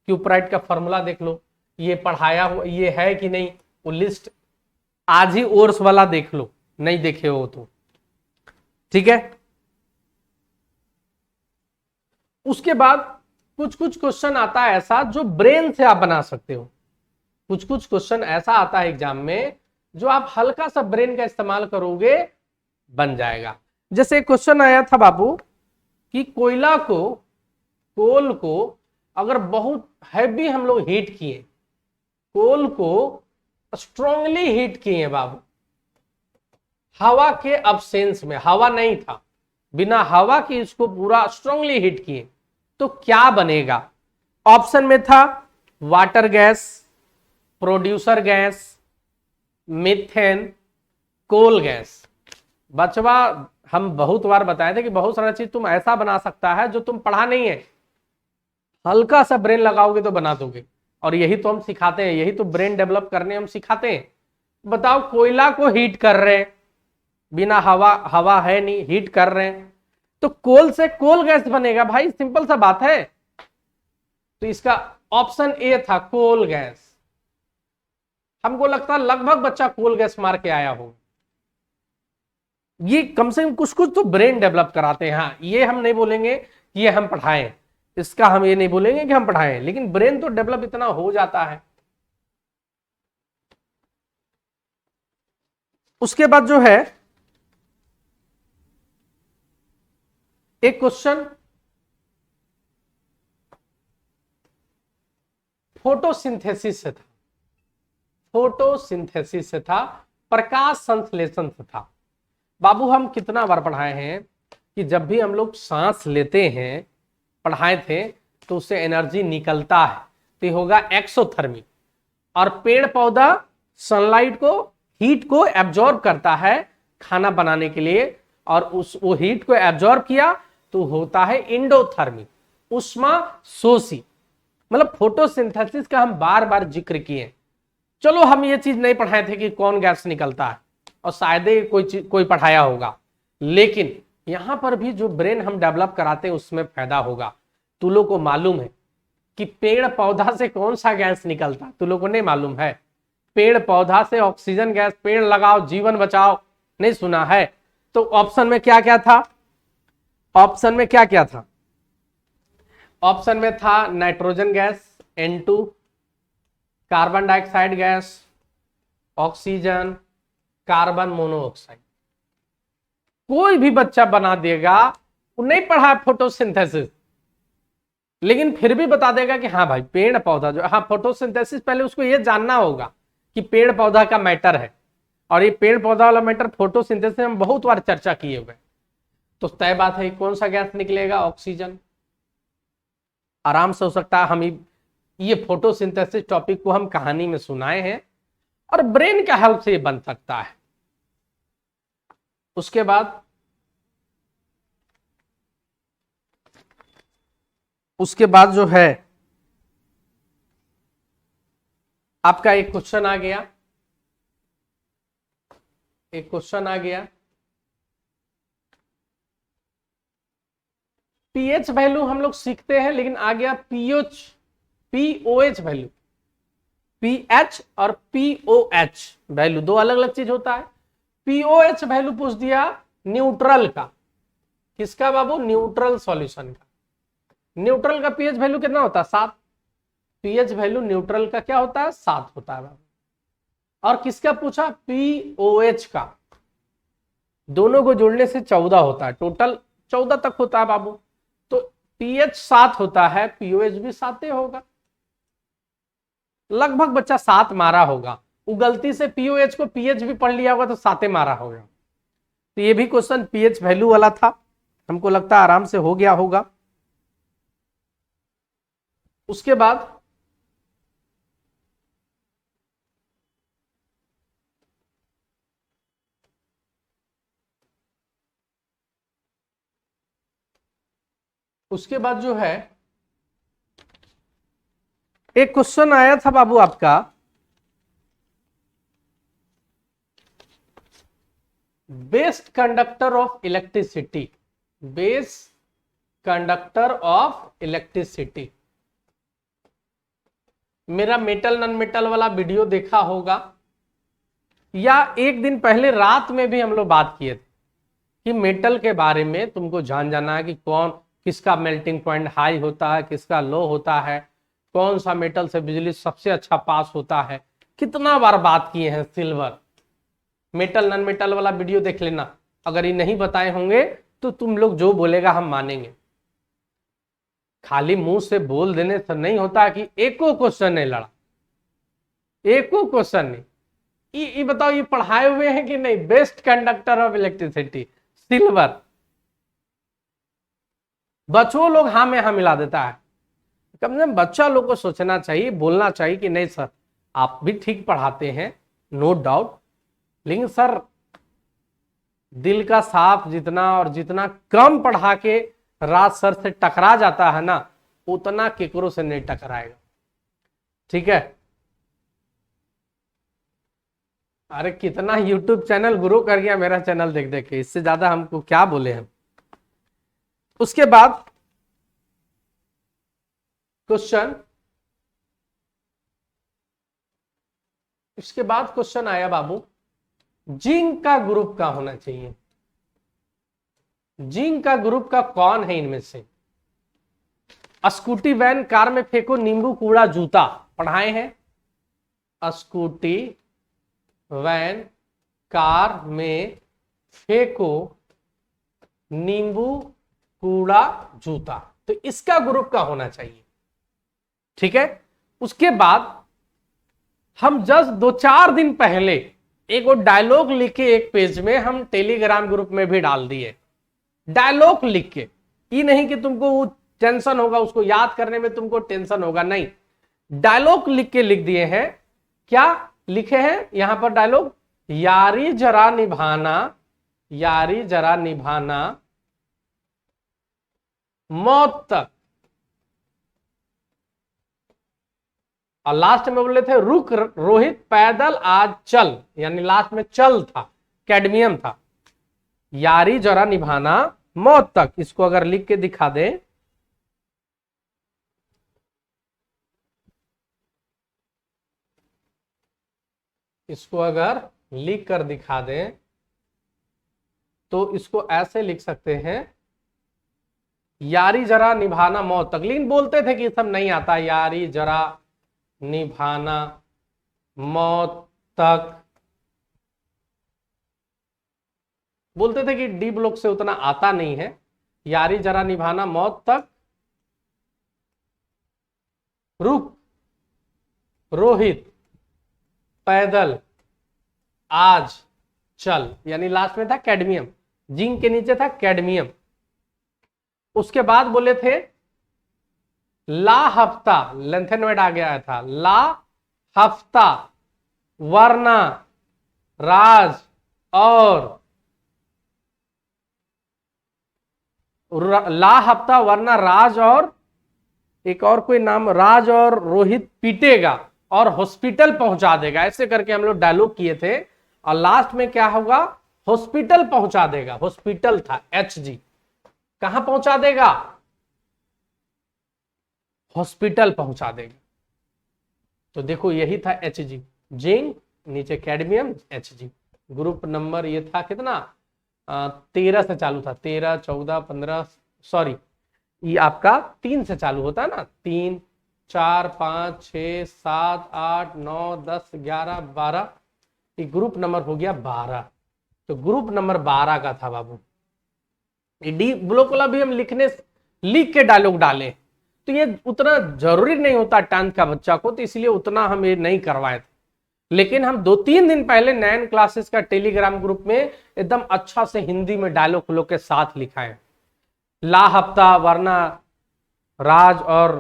क्यूपराइट का फॉर्मूला देख लो, ये पढ़ाया हुआ ये है कि नहीं, वो लिस्ट आज ही ओर्स वाला देख लो, नहीं देखे हो तो ठीक है। उसके बाद कुछ क्वेश्चन आता है ऐसा जो ब्रेन से आप बना सकते हो, कुछ क्वेश्चन ऐसा आता है एग्जाम में जो आप हल्का सा ब्रेन का इस्तेमाल करोगे बन जाएगा। जैसे क्वेश्चन आया था बाबू कि कोल को अगर बहुत हैवी हम लोग हीट किए, कोल को स्ट्रांगली हीट किए बाबू, हवा के अब्सेंस में, हवा नहीं था, बिना हवा की इसको पूरा स्ट्रांगली हीट किए तो क्या बनेगा। ऑप्शन में था water gas, producer gas, methane, coal gas. बचवा हम बहुत बार बताए थे कि बहुत सारा चीज तुम ऐसा बना सकता है जो तुम पढ़ा नहीं है, हल्का सा ब्रेन लगाओगे तो बना दोगे, और यही तो हम सिखाते हैं, यही तो ब्रेन डेवलप करने हम सिखाते हैं। बताओ कोयला को हीट कर रहे हैं, बिना हवा है नहीं, हीट कर रहे हैं, तो कोल से कोल गैस बनेगा भाई, सिंपल सा बात है। तो इसका ऑप्शन ए था कोल गैस। हमको लगता है लगभग बच्चा कोल गैस मार के आया हो। ये कम से कम कुछ तो ब्रेन डेवलप कराते हैं। हाँ, ये हम नहीं बोलेंगे कि ये हम पढ़ाएं, इसका हम ये नहीं बोलेंगे कि हम पढ़ाएं, लेकिन ब्रेन तो डेवलप इतना हो जाता है। उसके बाद जो है एक क्वेश्चन फोटोसिंथेसिस से था, फोटोसिंथेसिस से था, प्रकाश संश्लेषण से था। बाबू हम कितना बार पढ़ाए हैं कि जब भी हम लोग सांस लेते हैं, पढ़ाए थे, तो उससे एनर्जी निकलता है, तो ये होगा एक्सोथर्मिक। और पेड़ पौधा सनलाइट को, हीट को एब्जॉर्ब करता है खाना बनाने के लिए, और वो हीट को एब्जॉर्ब किया तो होता है इंडोथर्मिक, उष्मा शोषी। मतलब फोटोसिंथेसिस का हम बार बार जिक्र किए। चलो हम ये चीज नहीं पढ़ाए थे कि कौन गैस निकलता है, और शायद कोई पढ़ाया होगा, लेकिन यहां पर भी जो ब्रेन हम डेवलप कराते हैं उसमें फायदा होगा। तू लोग को मालूम है कि पेड़ पौधा से कौन सा गैस निकलता है? तू लोग को नहीं मालूम है? पेड़ पौधा से ऑक्सीजन गैस, पेड़ लगाओ जीवन बचाओ, नहीं सुना है? तो ऑप्शन में क्या क्या था? ऑप्शन में क्या क्या था? ऑप्शन में था nitrogen gas N2, carbon dioxide gas, oxygen, carbon monoxide. कोई भी बच्चा बना देगा, वो नहीं पढ़ा फोटोसिंथेसिस, लेकिन फिर भी बता देगा कि हाँ भाई पेड़ पौधा जो, हाँ फोटोसिंथेसिस, पहले उसको ये जानना होगा कि पेड़ पौधा का मैटर है, और ये पेड़ पौधा वाला मैटर फोटोसिंथेसिस में हम बहुत बार चर्चा किए हुए। तो तय बात है कौन सा गैस निकलेगा? ऑक्सीजन। आराम से हो सकता है हम ये फोटोसिंथेसिस टॉपिक को हम कहानी में सुनाए हैं, और ब्रेन का हेल्प से ये बन सकता है। उसके बाद उसके बाद जो है आपका एक क्वेश्चन आ गया, एक क्वेश्चन आ गया, पीएच वैल्यू हम लोग सीखते हैं, लेकिन आ गया पीओच, पीओएच वैल्यू। पीएच और पीओएच वैल्यू दो अलग अलग चीज होता है। पीओएच वैल्यू पूछ दिया न्यूट्रल का, किसका बाबू? न्यूट्रल सॉल्यूशन का। न्यूट्रल का पीएच वैल्यू कितना होता है? 7। पीएच वैल्यू न्यूट्रल का क्या होता है? 7 होता है बाबू। और किसका पूछा? पीओएच का। दोनों को जोड़ने से 14 होता है, टोटल 14 तक होता है बाबू। तो पीएच 7 होता है, पीओएच भी 7 होगा, लगभग बच्चा 7 मारा होगा। वो गलती से पीओएच को पीएच भी पढ़ लिया होगा तो 7 मारा होगा। तो ये भी क्वेश्चन पीएच वैल्यू वाला था, हमको लगता है आराम से हो गया होगा। उसके बाद जो है एक क्वेश्चन आया था बाबू आपका, best conductor of electricity, best conductor of electricity. मेरा मेटल नॉन मेटल वाला वीडियो देखा होगा, या एक दिन पहले रात में भी हम लोग बात किए थे कि मेटल के बारे में तुमको जाना है कि कौन किसका मेल्टिंग पॉइंट हाई होता है, किसका लो होता है, कौन सा मेटल से बिजली सबसे अच्छा पास होता है। कितना बार बात किए हैं सिल्वर। मेटल नॉन मेटल वाला वीडियो देख लेना, अगर ये नहीं बताए होंगे तो तुम लोग जो बोलेगा हम मानेंगे। खाली मुंह से बोल देने से नहीं होता कि एको क्वेश्चन नहीं लड़ा, एको क्वेश्चन नहीं। ये बताओ, ये पढ़ाए हुए हैं कि नहीं? Best conductor of electricity silver. बच्चों लोग हाँ में हाँ मिला देता है। कम से कम बच्चा लोग को सोचना चाहिए, बोलना चाहिए कि नहीं सर आप भी ठीक पढ़ाते हैं, नो डाउट, लेकिन सर दिल का साफ जितना और जितना कम पढ़ा के रात सर से टकरा जाता है ना, उतना केकरो से नहीं टकराएगा। ठीक है? अरे कितना यूट्यूब चैनल ग्रो कर गया मेरा चैनल देख देख के, इससे ज्यादा हमको क्या बोले हम। उसके बाद क्वेश्चन, इसके बाद क्वेश्चन आया बाबू, जिंक का ग्रुप का होना चाहिए। जिंक का ग्रुप का कौन है इनमें से? स्कूटी वैन कार में फेंको नींबू कूड़ा जूता, पढ़ाए हैं। स्कूटी वैन कार में फेंको नींबू कूड़ा जूता, तो इसका ग्रुप का होना चाहिए। ठीक है? उसके बाद हम जस्ट 2-4 दिन पहले एक डायलॉग लिख के एक पेज में हम टेलीग्राम ग्रुप में भी डाल दिए। डायलॉग लिख के, ये नहीं कि तुमको वो टेंशन होगा, उसको याद करने में तुमको टेंशन होगा, नहीं, डायलॉग लिख के लिख दिए हैं। क्या लिखे हैं यहां पर डायलॉग? यारी जरा निभाना, यारी जरा निभाना मौत तक। और लास्ट में बोले थे रुक रोहित पैदल आज चल, यानी लास्ट में चल था, कैडमियम था। यारी जरा निभाना मौत तक, इसको अगर लिख के दिखा दे, इसको अगर लिख कर दिखा दे तो इसको ऐसे लिख सकते हैं, यारी जरा निभाना मौत तक। लेकिन बोलते थे कि सब नहीं आता, यारी जरा निभाना मौत तक, बोलते थे कि डी ब्लॉक से उतना आता नहीं है। यारी जरा निभाना मौत तक, रुक रोहित पैदल आज चल, यानी लास्ट में था कैडमियम, जिंक के नीचे था कैडमियम। उसके बाद बोले थे ला हफ्ता, लेंथेनॉइड आ गया था, ला हफ्ता वरना राज और ला हफ्ता वरना राज और एक और कोई नाम, राज और रोहित पीटेगा और हॉस्पिटल पहुंचा देगा, ऐसे करके हम लोग डायलॉग किए थे। और लास्ट में क्या होगा, हॉस्पिटल पहुंचा देगा, हॉस्पिटल था HG, कहां पहुंचा देगा, हॉस्पिटल पहुंचा देगा। तो देखो यही था HG, जिंक, नीचे कैडमियम, HG। ग्रुप नंबर ये था कितना, 13 से चालू था, 13, 14, 15, सॉरी ये आपका 3 से चालू होता है ना, 3, 4, 5, 6, 7, 8, 9, 10, 11, 12, ये ग्रुप नंबर हो गया 12। तो ग्रुप नंबर 12 का था बाबू। डी ब्लॉक वाला भी हम लिख के डायलॉग डाले, तो ये उतना जरूरी नहीं होता 10th का बच्चा को, तो इसलिए उतना हम ये नहीं करवाए थे। लेकिन हम 2-3 दिन पहले 9 क्लासेस का टेलीग्राम ग्रुप में एकदम अच्छा से हिंदी में डायलॉग लोग के साथ लिखाए, ला हफ्ता वरना राज और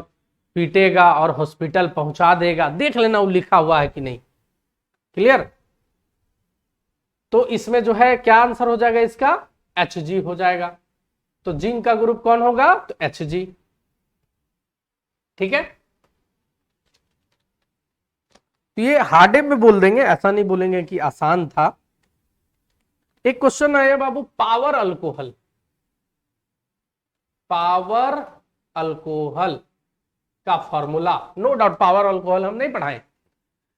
पीटेगा और हॉस्पिटल पहुंचा देगा, देख लेना वो लिखा हुआ है कि नहीं। क्लियर। तो इसमें जो है क्या आंसर हो जाएगा इसका, HG हो जाएगा। तो जिंक का ग्रुप कौन होगा, तो HG। ठीक है, तो ये हार्डे में बोल देंगे, ऐसा नहीं बोलेंगे कि आसान था। एक क्वेश्चन आया बाबू, पावर अल्कोहल, पावर अल्कोहल का formula. No doubt power alcohol हम नहीं पढ़ाए,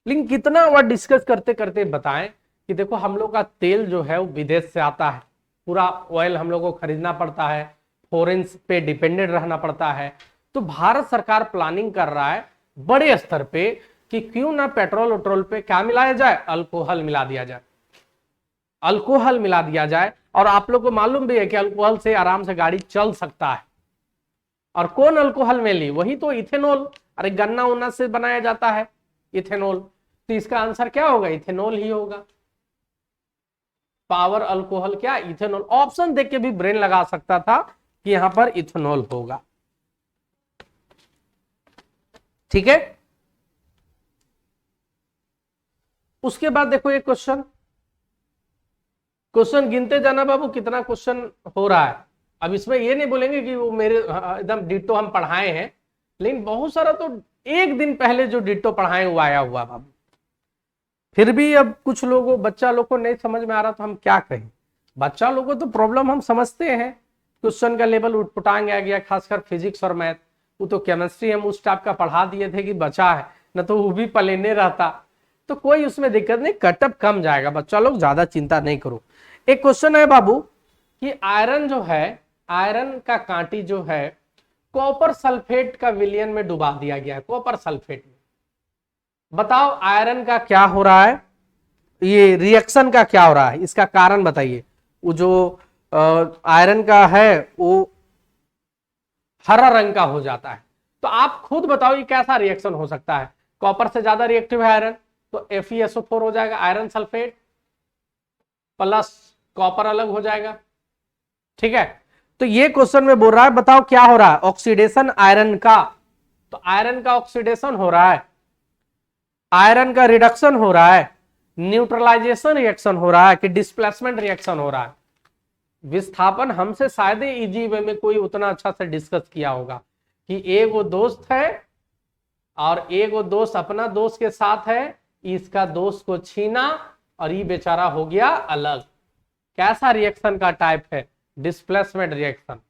लेकिन कितना वर्ड डिस्कस करते करते बताएं कि देखो हम लोग का तेल जो है वो विदेश से आता है, पूरा ऑयल हम लोग को खरीदना पड़ता है, फॉरेन पे डिपेंडेंट रहना पड़ता है। तो भारत सरकार प्लानिंग कर रहा है बड़े स्तर पे कि क्यों ना पेट्रोल वट्रोल पे क्या मिलाया जाए, अल्कोहल मिला दिया जाए, अल्कोहल मिला दिया जाए। और आप लोग को मालूम भी है कि अल्कोहल से आराम से गाड़ी चल सकता है। और कौन अल्कोहल में ली, वही तो इथेनॉल, अरे गन्ना उन्ना से बनाया जाता है इथेनॉल, तो इसका आंसर क्या होगा, इथेनॉल ही होगा। पावर अल्कोहल क्या, इथेनॉल। ऑप्शन देख के भी ब्रेन लगा सकता था कि यहां पर इथेनॉल होगा। ठीक है, उसके बाद देखो एक क्वेश्चन गिनते जाना बाबू, कितना क्वेश्चन हो रहा है। अब इसमें ये नहीं बोलेंगे कि वो मेरे एकदम डिट्टो हम पढ़ाए हैं, लेकिन बहुत सारा तो एक दिन पहले जो डिट्टो पढ़ाए वो आया हुआ बाबू। फिर भी अब कुछ लोगों बच्चा लोग को नहीं समझ में आ रहा, तो हम क्या कहें। बच्चा लोग को तो प्रॉब्लम हम समझते हैं, क्वेश्चन का लेवल उठपुटांग आ गया, खासकर फिजिक्स और मैथ। वो तो केमिस्ट्री हम उस टाइप का पढ़ा दिए थे कि बचा है, न तो वो भी पलेने रहता, तो कोई उसमें दिक्कत नहीं, कटअप कम जाएगा, बच्चा लोग ज्यादा चिंता नहीं करो। एक क्वेश्चन है बाबू कि आयरन जो है, आयरन का कांटी जो है कॉपर सल्फेट का विलयन में डुबा दिया गया है, कॉपर सल्फेट में। बताओ आयरन का क्या हो रहा है, ये रिएक्शन का क्या हो रहा है, इसका कारण बताइए। वो जो आयरन का है वो हरा रंग का हो जाता है, तो आप खुद बताओ ये कैसा रिएक्शन हो सकता है। कॉपर से ज्यादा रिएक्टिव है आयरन, तो FeSO4 हो जाएगा, आयरन सल्फेट प्लस कॉपर अलग हो जाएगा। ठीक है, तो ये क्वेश्चन में बोल रहा है बताओ क्या हो रहा है, ऑक्सीडेशन आयरन का। तो आयरन का ऑक्सीडेशन हो रहा है, आयरन का रिडक्शन हो रहा है, न्यूट्रलाइजेशन रिएक्शन हो रहा है कि डिस्प्लेसमेंट रिएक्शन हो रहा है। विस्थापन हमसे शायद इजी वे में कोई उतना अच्छा से डिस्कस किया होगा कि एक वो दोस्त है और एक वो दोस्त अपना दोस्त के साथ है, इसका दोस्त को छीना और ये बेचारा हो गया अलग। कैसा रिएक्शन का टाइप है, डिस्प्लेसमेंट रिएक्शन।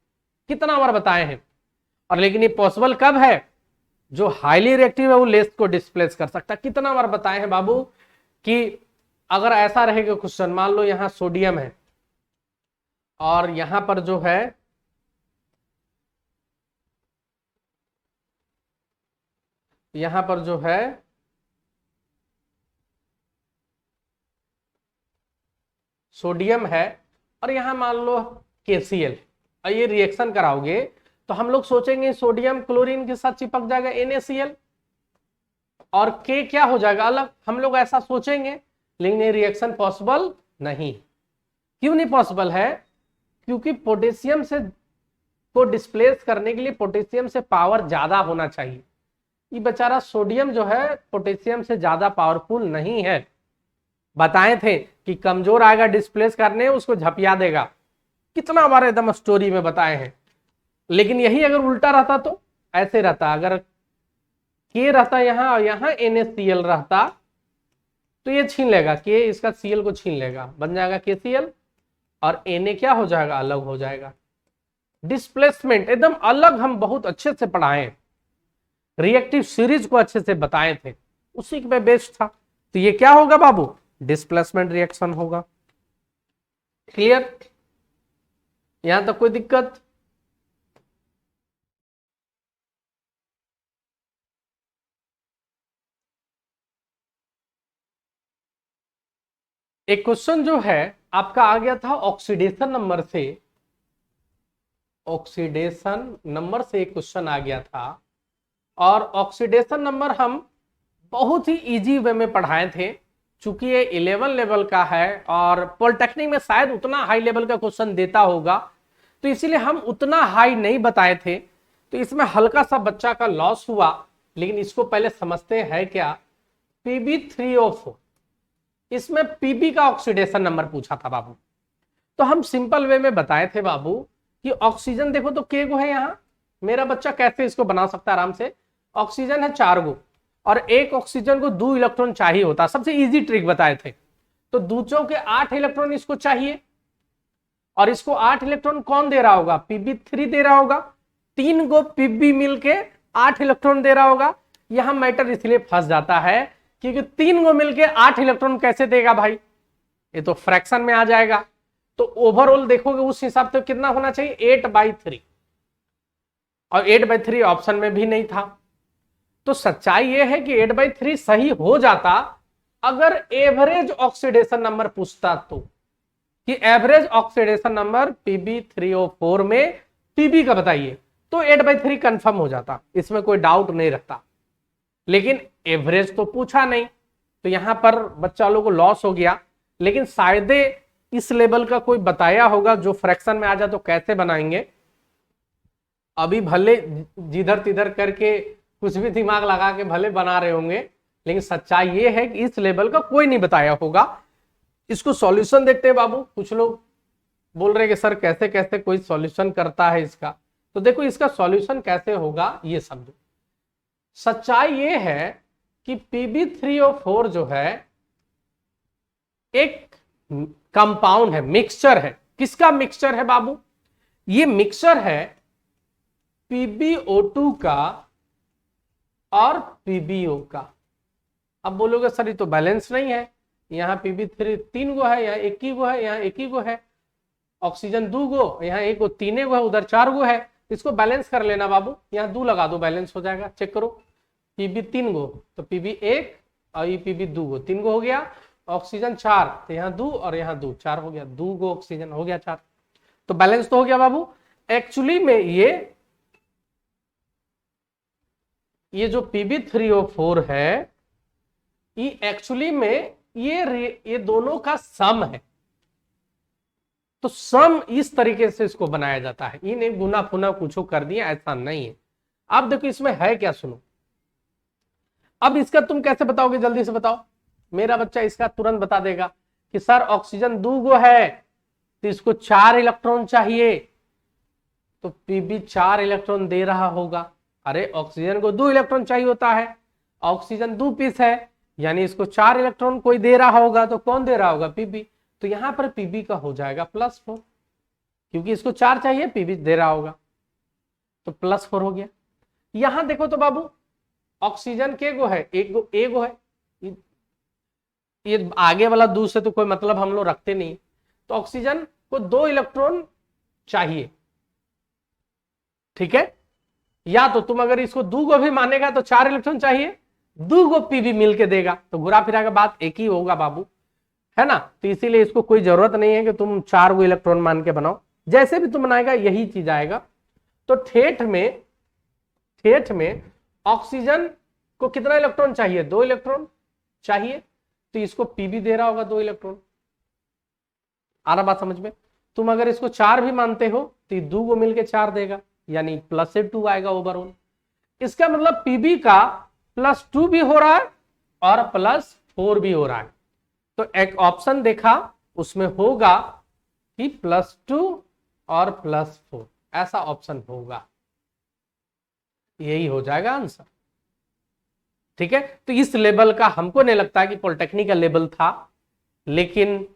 कितना बार बताए हैं, और लेकिन ये पॉसिबल कब है, जो हाईली रिएक्टिव है वो लेस को डिस्प्लेस कर सकता है। कितना बार बताए हैं बाबू कि अगर ऐसा रहेगा क्वेश्चन, मान लो यहां सोडियम है और यहां पर जो है यहां पर जो है सोडियम है और यहां मान लो KCl, और ये रिएक्शन कराओगे तो हम लोग सोचेंगे सोडियम क्लोरीन के साथ चिपक जाएगा NaCl और K क्या हो जाएगा अलग, हम लोग ऐसा सोचेंगे, लेकिन ये रिएक्शन पॉसिबल नहीं। क्यों नहीं पॉसिबल है, क्योंकि पोटेशियम से को डिस्प्लेस करने के लिए पोटेशियम से पावर ज्यादा होना चाहिए। ये बेचारा सोडियम जो है पोटेशियम से ज्यादा पावरफुल नहीं है। बताए थे कि कमजोर आएगा डिस्प्लेस करने, उसको झपिया देगा, कितना बार एकदम स्टोरी में बताए हैं। लेकिन यही अगर उल्टा रहता तो ऐसे रहता, अगर के रहता यहाँ और यहाँ NaCl रहता तो ये छीन लेगा, के इसका Cl को छीन लेगा, बन जाएगा KCl और Na क्या हो जाएगा, अलग हो जाएगा। डिस्प्लेसमेंट एकदम अलग हम बहुत अच्छे से पढ़ाए, रिएक्टिव सीरीज को अच्छे से बताए थे, उसी पे बेस्ड था। तो ये क्या होगा बाबू, डिस्प्लेसमेंट रिएक्शन होगा। क्लियर, यहां तक कोई दिक्कत? एक क्वेश्चन जो है आपका आ गया था ऑक्सीडेशन नंबर से, ऑक्सीडेशन नंबर से एक क्वेश्चन आ गया था, और ऑक्सीडेशन नंबर हम बहुत ही इजी वे में पढ़ाए थे, चूंकि ये 11 लेवल का है और पॉलिटेक्निक में शायद उतना हाई लेवल का क्वेश्चन देता होगा, तो इसीलिए हम उतना हाई नहीं बताए थे। तो इसमें हल्का सा बच्चा का लॉस हुआ, लेकिन इसको पहले समझते हैं क्या। Pb3O4, इसमें Pb का ऑक्सीडेशन नंबर पूछा था बाबू, तो हम सिंपल वे में बताए थे बाबू कि ऑक्सीजन देखो तो के गो है यहां, मेरा बच्चा कैसे इसको बना सकता है आराम से। ऑक्सीजन है 4 गो और एक ऑक्सीजन को 2 इलेक्ट्रॉन चाहिए होता, सबसे इजी ट्रिक बताए थे। तो दूसरों के 8 इलेक्ट्रॉन इसको चाहिए, और इसको 8 इलेक्ट्रॉन कौन दे रहा होगा, Pb3 दे रहा होगा। 3 गो Pb मिलके 8 इलेक्ट्रॉन दे रहा होगा। यहां मैटर इसलिए फंस जाता है क्योंकि 3 गो मिलके 8 इलेक्ट्रॉन कैसे देगा भाई, ये तो फ्रैक्शन में आ जाएगा। तो ओवरऑल देखोगे उस हिसाब से कितना होना चाहिए, 8/3, और 8/3 ऑप्शन में भी नहीं था। तो सच्चाई यह है कि 8/3 सही हो जाता अगर एवरेज ऑक्सीडेशन नंबर पूछता, तो कि एवरेज ऑक्सीडेशन नंबर Pb3O4 में Pb का बताइए, तो 8/3 कंफर्म हो जाता, इसमें कोई डाउट नहीं रहता। लेकिन एवरेज तो पूछा नहीं, तो यहां पर बच्चा लोगों को लॉस हो गया। लेकिन शायद इस लेवल का कोई बताया होगा जो फ्रैक्शन में आ जाए, तो कैसे बनाएंगे। अभी भले जिधर तिधर करके कुछ भी दिमाग लगा के भले बना रहे होंगे, लेकिन सच्चाई ये है कि इस लेवल का कोई नहीं बताया होगा। इसको सॉल्यूशन देखते हैं बाबू। कुछ लोग बोल रहे कि सर कैसे कैसे कोई सॉल्यूशन करता है इसका, तो देखो इसका सॉल्यूशन कैसे होगा ये समझो। सच्चाई ये है कि Pb3O4 जो है एक कंपाउंड है, मिक्सचर है। किसका मिक्सचर है बाबू, ये मिक्सचर है PbO2 का और PbO का। अब बोलोगे सर ये तो बैलेंस नहीं है, यहाँ Pb3 3 गो है, यहाँ 1 ही गो है, यहाँ 1 ही गो है। ऑक्सीजन 2 गो, यहाँ 1 गो, 3 गो है, उधर 4 गो है। इसको बैलेंस कर लेना बाबू, यहाँ 2 लगा दो, बैलेंस हो जाएगा। चेक करो, Pb 3 गो तो Pb 1 और ये Pb 2 गो, 3 गो हो गया। ऑक्सीजन 4 तो यहाँ 2 और यहाँ 2, 4 हो गया। 2 गो ऑक्सीजन हो गया 4, तो बैलेंस तो हो गया बाबू। एक्चुअली में ये जो Pb3O4 है, ये एक्चुअली में ये दोनों का सम है। तो सम इस तरीके से इसको बनाया जाता है, इन्हें गुना फुना कुछ कर दिया, ऐसा नहीं है। अब देखो इसमें है क्या, सुनो। अब इसका तुम कैसे बताओगे, जल्दी से बताओ। मेरा बच्चा इसका तुरंत बता देगा कि सर ऑक्सीजन 2 गो है तो इसको 4 इलेक्ट्रॉन चाहिए, तो Pb 4 इलेक्ट्रॉन दे रहा होगा। अरे ऑक्सीजन को 2 इलेक्ट्रॉन चाहिए होता है, ऑक्सीजन 2 पीस है, यानी इसको 4 इलेक्ट्रॉन कोई दे रहा होगा, तो कौन दे रहा होगा, Pb। तो यहां पर Pb का हो जाएगा +4, क्योंकि इसको 4 चाहिए, Pb दे रहा होगा, तो +4 हो गया। यहां देखो तो बाबू ऑक्सीजन के गो है, एक गो ए गो है, ये आगे वाला 2 से तो कोई मतलब हम लोग रखते नहीं। तो ऑक्सीजन को 2 इलेक्ट्रॉन चाहिए, ठीक है। या तो तुम अगर इसको 2 गो भी मानेगा तो 4 इलेक्ट्रॉन चाहिए, 2 गो Pb मिलके देगा, तो घुरा फिरा के बात एक ही होगा बाबू, है ना। तो इसीलिए इसको कोई जरूरत नहीं है कि तुम 4 गो इलेक्ट्रॉन मान के बनाओ, जैसे भी तुम बनाएगा यही चीज आएगा। तो ठेठ में ऑक्सीजन को कितना इलेक्ट्रॉन चाहिए, 2 इलेक्ट्रॉन चाहिए, तो इसको Pb दे रहा होगा 2 इलेक्ट्रॉन। आ रहा बात समझ में। तुम अगर इसको 4 भी मानते हो तो 2 गो मिलके 4 देगा, यानी +2 आएगा ओवरऑल। इसका मतलब Pb का +2 भी हो रहा है और +4 भी हो रहा है। तो एक ऑप्शन देखा उसमें होगा कि +2 और +4, ऐसा ऑप्शन होगा। यही हो जाएगा आंसर। ठीक है, तो इस लेवल का हमको नहीं लगता कि पॉलिटेक्निक का लेवल था, लेकिन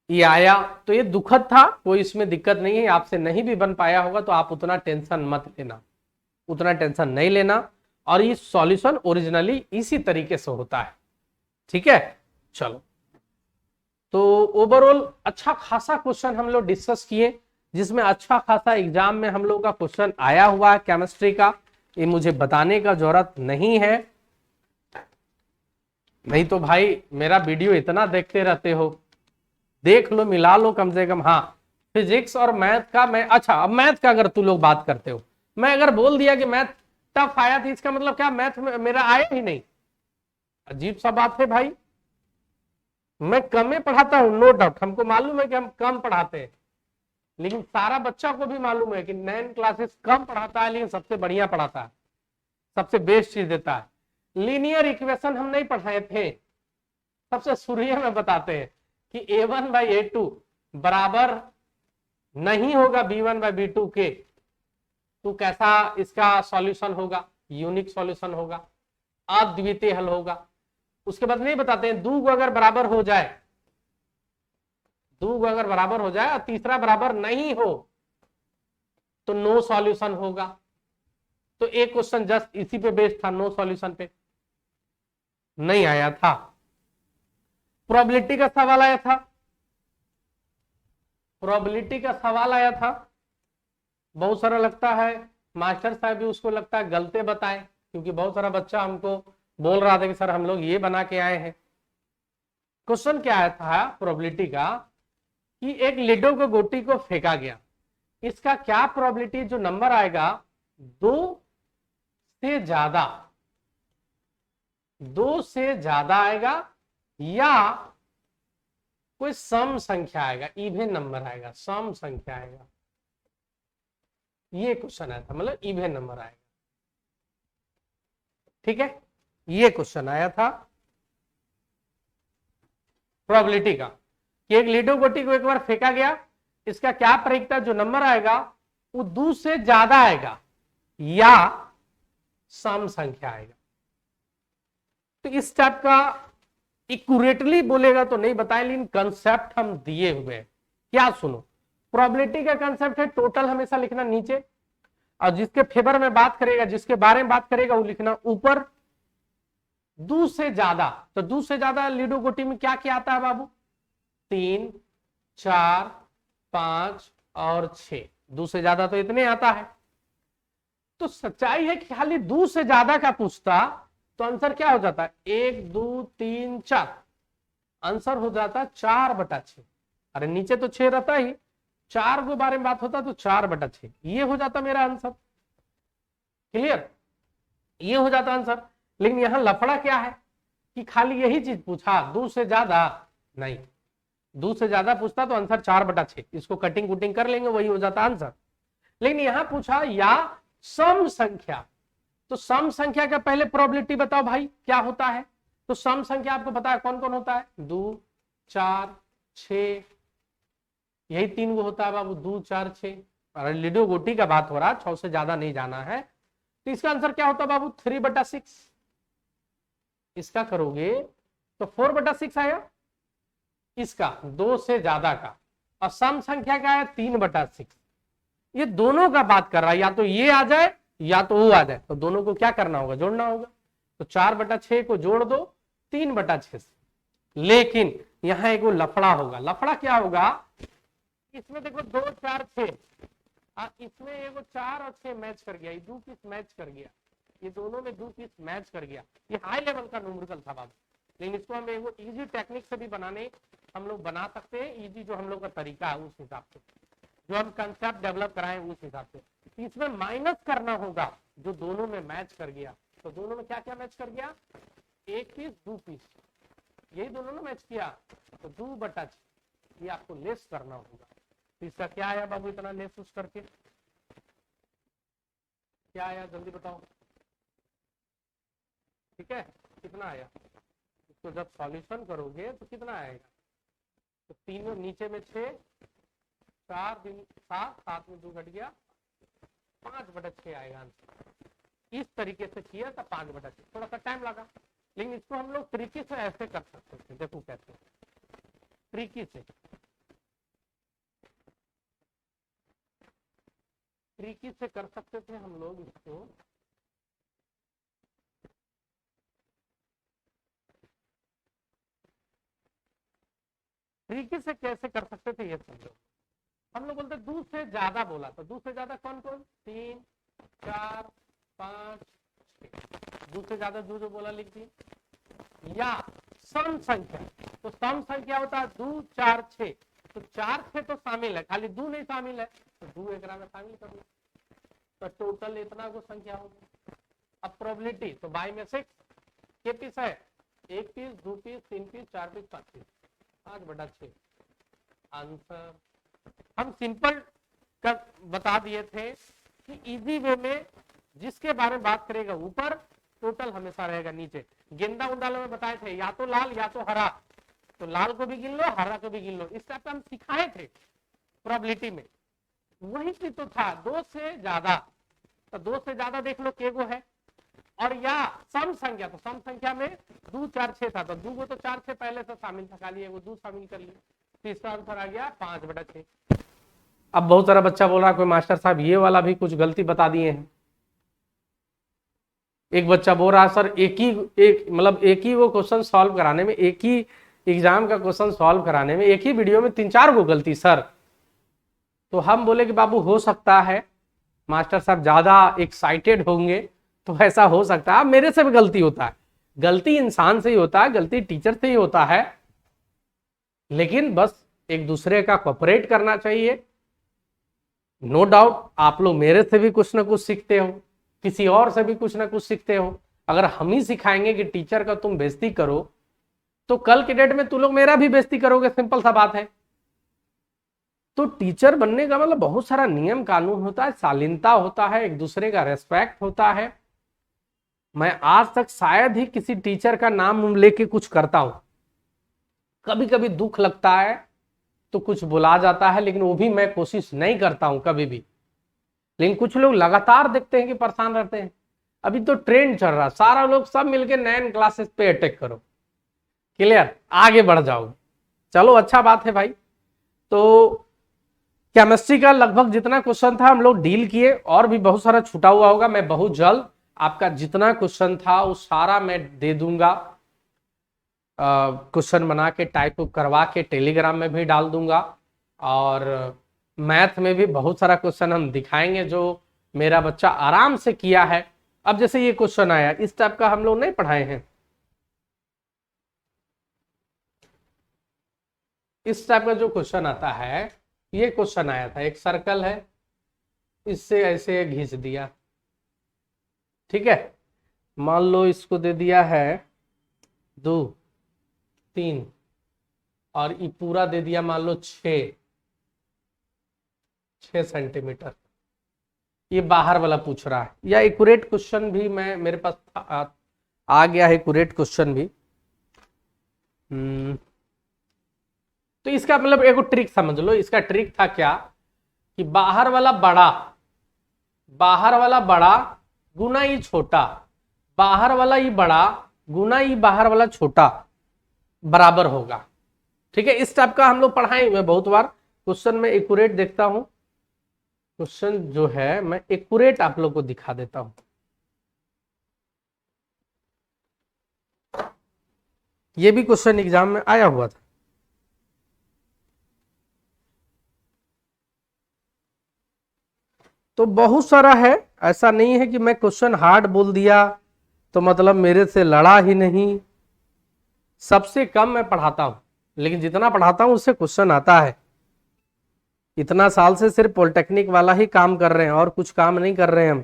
ये आया तो ये दुखद था, कोई इसमें दिक्कत नहीं है। आपसे नहीं भी बन पाया होगा तो आप उतना टेंशन मत लेना, उतना टेंशन नहीं लेना। और ये सॉल्यूशन ओरिजिनली इसी तरीके से होता है। ठीक है, चलो, तो ओवरऑल अच्छा खासा क्वेश्चन हम लोग डिस्कस किए, जिसमें अच्छा खासा एग्जाम में हम लोग का क्वेश्चन आया हुआ है केमिस्ट्री का। ये मुझे बताने का जरूरत नहीं है, नहीं तो भाई मेरा वीडियो इतना देखते रहते हो, देख लो, मिला लो कम से कम। हाँ, फिजिक्स और मैथ का मैं, अच्छा अब मैथ का अगर तू लोग बात करते हो, मैं अगर बोल दिया कि मैथ टफ आया तो इसका मतलब क्या मैथ में मेरा आया ही नहीं? अजीब सा बात है भाई। मैं कम ही पढ़ाता हूं, नो डाउट, हमको मालूम है कि हम कम पढ़ाते हैं, लेकिन सारा बच्चा को भी मालूम है कि 9 क्लासेस कम पढ़ाता है, लेकिन सबसे बढ़िया पढ़ाता है, सबसे बेस्ट चीज देता है। लीनियर इक्वेशन हम नहीं पढ़ाए थे, सबसे शुरू में बताते हैं कि a1/a2 बराबर नहीं होगा b1/b2 के, तो कैसा इसका सॉल्यूशन होगा? यूनिक सॉल्यूशन होगा, अद्वितीय हल होगा। उसके बाद नहीं बताते हैं दो अगर बराबर हो जाए, दो अगर बराबर हो जाए और तीसरा बराबर नहीं हो तो नो सॉल्यूशन होगा। तो एक क्वेश्चन जस्ट इसी पे बेस्ड था, नो सॉल्यूशन पे नहीं आया था। प्रोबेबिलिटी का सवाल आया था, प्रोबेबिलिटी का सवाल आया था, बहुत सारा लगता है मास्टर साहब भी उसको लगता है गलते बताए, क्योंकि बहुत सारा बच्चा हमको बोल रहा था कि सर हम लोग ये बना के आए हैं। क्वेश्चन क्या आया था प्रोबेबिलिटी का कि एक लिडो को गोटी को फेंका गया, इसका क्या प्रोबेबिलिटी जो नंबर आएगा 2 से ज्यादा आएगा या कोई सम संख्या आएगा, इवन नंबर आएगा, सम संख्या आएगा। ये क्वेश्चन आया था, मतलब इवन नंबर आएगा। ठीक है, ये क्वेश्चन आया था प्रोबेबिलिटी का कि एक लिडो गोटी को एक बार फेंका गया, इसका क्या प्रायिकता जो नंबर आएगा वो 2 से ज्यादा आएगा या सम संख्या आएगा। तो इस टाइप का एक्यूरेटली बोलेगा तो नहीं बताए, लेकिन कंसेप्ट हम दिए हुए हैं। क्या सुनो, प्रोबेबिलिटी का कंसेप्ट है टोटल हमेशा लिखना नीचे, और जिसके फेवर में बात करेगा, जिसके बारे में बात करेगा वो लिखना ऊपर। 2 से ज्यादा, तो 2 से ज्यादा लीडो गोटी में क्या क्या आता है बाबू? 3, 4, 5 और 6। 2 से ज्यादा तो इतने आता है। तो सच्चाई है कि खाली 2 से ज्यादा का पूछता तो आंसर क्या हो जाता है? 1, 2, 3, 4, आंसर हो जाता 4/6। अरे नीचे तो 6 रहता ही, 4 के बारे में बात होता तो 4/6, ये हो जाता मेरा आंसर। क्लियर, ये हो जाता आंसर। लेकिन यहां लफड़ा क्या है कि खाली यही चीज पूछा, 2 से ज्यादा नहीं। 2 से ज्यादा पूछता तो आंसर 4/6, इसको कटिंग कुटिंग कर लेंगे वही हो जाता आंसर। लेकिन यहां पूछा या सम संख्या, तो सम संख्या का पहले प्रोबेबिलिटी बताओ भाई क्या होता है। तो सम संख्या आपको पता है कौन कौन होता है? 2, 4, 6, यही 3 गो होता है बाबू, 2, 4, 6। अरे लिडो गोटी का बात हो रहा है, 6 से ज्यादा नहीं जाना है। तो इसका आंसर क्या होता है बाबू? 3/6। इसका करोगे तो 4/6 आया, इसका 2 से ज्यादा का, और सम संख्या का है 3/6। ये दोनों का बात कर रहा है, या तो ये आ जाए या तो वो आ जाए, तो दोनों को क्या करना होगा? जोड़ना होगा। तो 4/6 को जोड़ दो 3/6 से। लेकिन यहां एक वो लफड़ा होगा। लफड़ा क्या होगा? इसमें देखो 2, 4, 6, इसमें एगो 4 और 6 मैच कर गया, ये 2 पीस मैच कर गया, ये दोनों में 2 पीस मैच कर गया। ये हाई लेवल का न्यूमेरिकल था बाबू, लेकिन इसको हम एगो इजी टेक्निक से भी बनाने हम लोग बना सकते हैं। इजी जो हम लोग का तरीका है उस हिसाब से, जो हम कंसेप्ट डेवलप कराएं उस हिसाब से। इसमें माइनस करना होगा जो दोनों में मैच कर गया। तो दोनों में क्या क्या मैच कर गया? 1 पीस 2 पीस, यही दोनों ने मैच किया, तो 2/6 ये आपको लेस करना होगा। तो इसका क्या आया बाबू इतना लेस उस करके? क्या आया जल्दी बताओ। ठीक है, कितना आया? इसको जब सॉल्यूशन करोगे तो कितना आएगा? तो 3 नीचे में 6, 4 दिन 7, 7 में 2 घट गया, 5/6 आएगा आंसर। इस तरीके से किया था 5/6, थोड़ा सा टाइम लगा, लेकिन इसको हम लोग ट्रिकी से ऐसे कर सकते थे। देखो कैसे ट्रिकी से, ट्रिकी से कर सकते थे हम लोग इसको। ट्रिकी से कैसे कर सकते थे ये समझो। हम लोग बोलते 2 से ज्यादा बोला, तो 2 से ज्यादा कौन कौन, 3 4 5 6, 2 से ज्यादा जो बोला लिख दी। या सम संख्या, तो सम संख्या होता है 2 4 6, तो 4 6 तो शामिल है, खाली 2 नहीं शामिल है, तो 2 एकरा में शामिल कर लो, तो टोटल इतना को संख्या होगी। अब प्रोबेबिलिटी, तो बाई में 6 के पीस है, 1 piece 2 piece 3 piece 4 piece 5 piece, 5/6 answer. हम सिंपल कर बता दिए थे कि इजी वे में जिसके बारे में बात करेगा ऊपर, टोटल हमेशा रहेगा नीचे। गेंदा उंदा में बताए थे या तो लाल या तो हरा, तो लाल को भी गिन लो हरा को भी गिन लो, इस टाइप का हम सिखाए थे प्रोबेबिलिटी में। वही चीज तो था 2 से ज्यादा, तो 2 से ज्यादा देख लो केगो है, और या सम संख्या, तो सम संख्या में 2 4 6 था, तो 2 को तो 4 6 पहले से शामिल था, खाली वो 2 शामिल कर लिए, तीसरा आंसर आ गया 5/6। अब बहुत सारा बच्चा बोल रहा कोई मास्टर साहब ये वाला भी कुछ गलती बता दिए हैं। एक बच्चा बोल रहा सर एक ही वो क्वेश्चन सॉल्व कराने में, एक ही एग्जाम का क्वेश्चन सॉल्व कराने में एक ही वीडियो में 3-4 को गलती सर। तो हम बोले कि बाबू हो सकता है मास्टर साहब ज्यादा एक्साइटेड होंगे तो ऐसा हो सकता है, मेरे से भी गलती होता है, गलती इंसान से ही होता है, गलती टीचर से ही होता है, लेकिन बस एक दूसरे का कोऑपरेट करना चाहिए। नो डाउट आप लोग मेरे से भी कुछ ना कुछ सीखते हो, किसी और से भी कुछ ना कुछ सीखते हो। अगर हम ही सिखाएंगे कि टीचर का तुम बेइज्जती करो, तो कल के डेट में तुम लोग मेरा भी बेइज्जती करोगे, सिंपल सा बात है। तो टीचर बनने का मतलब बहुत सारा नियम कानून होता है, शालीनता होता है, एक दूसरे का रेस्पेक्ट होता है। मैं आज तक शायद ही किसी टीचर का नाम लेके कुछ करता हूं, कभी कभी दुख लगता है तो कुछ बुला जाता है, लेकिन वो भी मैं कोशिश नहीं करता हूं कभी भी। लेकिन कुछ लोग लगातार देखते हैं कि परेशान रहते हैं। अभी तो ट्रेंड चल रहा, सारा लोग सब मिलके 9 क्लासेस पे अटैक करो, क्लियर, आगे बढ़ जाओगे। चलो अच्छा बात है भाई। तो केमिस्ट्री का लगभग जितना क्वेश्चन था हम लोग डील किए, और भी बहुत सारा छूटा हुआ होगा। मैं बहुत जल्द आपका जितना क्वेश्चन था वो सारा मैं दे दूंगा, क्वेश्चन बना के टाइप करवा के टेलीग्राम में भी डाल दूंगा। और मैथ में भी बहुत सारा क्वेश्चन हम दिखाएंगे जो मेरा बच्चा आराम से किया है। अब जैसे ये क्वेश्चन आया, इस टाइप का हम लोग नहीं पढ़ाए हैं, इस टाइप का जो क्वेश्चन आता है, ये क्वेश्चन आया था, एक सर्कल है, इससे ऐसे घिस दिया, ठीक है, मान लो इसको दे दिया है 2 3 और ये पूरा दे दिया मान लो 6 सेंटीमीटर। ये बाहर वाला पूछ रहा है, या एक्यूरेट क्वेश्चन भी मैं मेरे पास आ गया है, एक्यूरेट क्वेश्चन भी। तो इसका मतलब एक ट्रिक समझ लो, इसका ट्रिक था क्या कि बाहर वाला बड़ा गुना ही छोटा, बाहर वाला ही बड़ा गुना ही बाहर वाला छोटा बराबर होगा, ठीक है। इस टाइप का हम लोग पढ़ाए हुए बहुत बार क्वेश्चन में। एक्यूरेट देखता हूं क्वेश्चन जो है, मैं एक्यूरेट आप लोग को दिखा देता हूं। ये भी क्वेश्चन एग्जाम में आया हुआ था। तो बहुत सारा है, ऐसा नहीं है कि मैं क्वेश्चन हार्ड बोल दिया तो मतलब मेरे से लड़ा ही नहीं। सबसे कम मैं पढ़ाता हूं, लेकिन जितना पढ़ाता हूं उससे क्वेश्चन आता है। इतना साल से सिर्फ पॉलिटेक्निक वाला ही काम कर रहे हैं, और कुछ काम नहीं कर रहे हैं हम,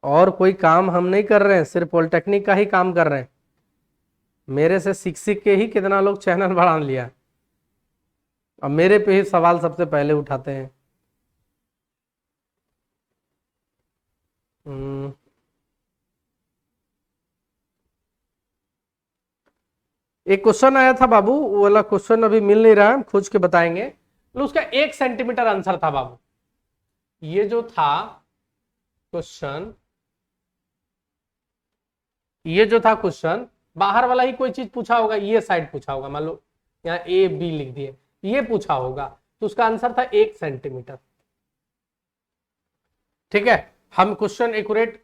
और कोई काम हम नहीं कर रहे हैं, सिर्फ पॉलिटेक्निक का ही काम कर रहे हैं। मेरे से सीख सीख के ही कितना लोग चैनल बढ़ा लिया, अब मेरे पे ही सवाल सबसे पहले उठाते हैं। एक क्वेश्चन आया था बाबू, वो वाला क्वेश्चन अभी मिल नहीं रहा है, हम खोज के बताएंगे। उसका 1 सेंटीमीटर आंसर था बाबू, ये जो था क्वेश्चन, ये जो था क्वेश्चन, बाहर वाला ही कोई चीज पूछा होगा, ये साइड पूछा होगा, मान लो यहाँ ए बी लिख दिए, ये पूछा होगा, तो उसका आंसर था 1 सेंटीमीटर। ठीक है, हम क्वेश्चन एक्यूरेट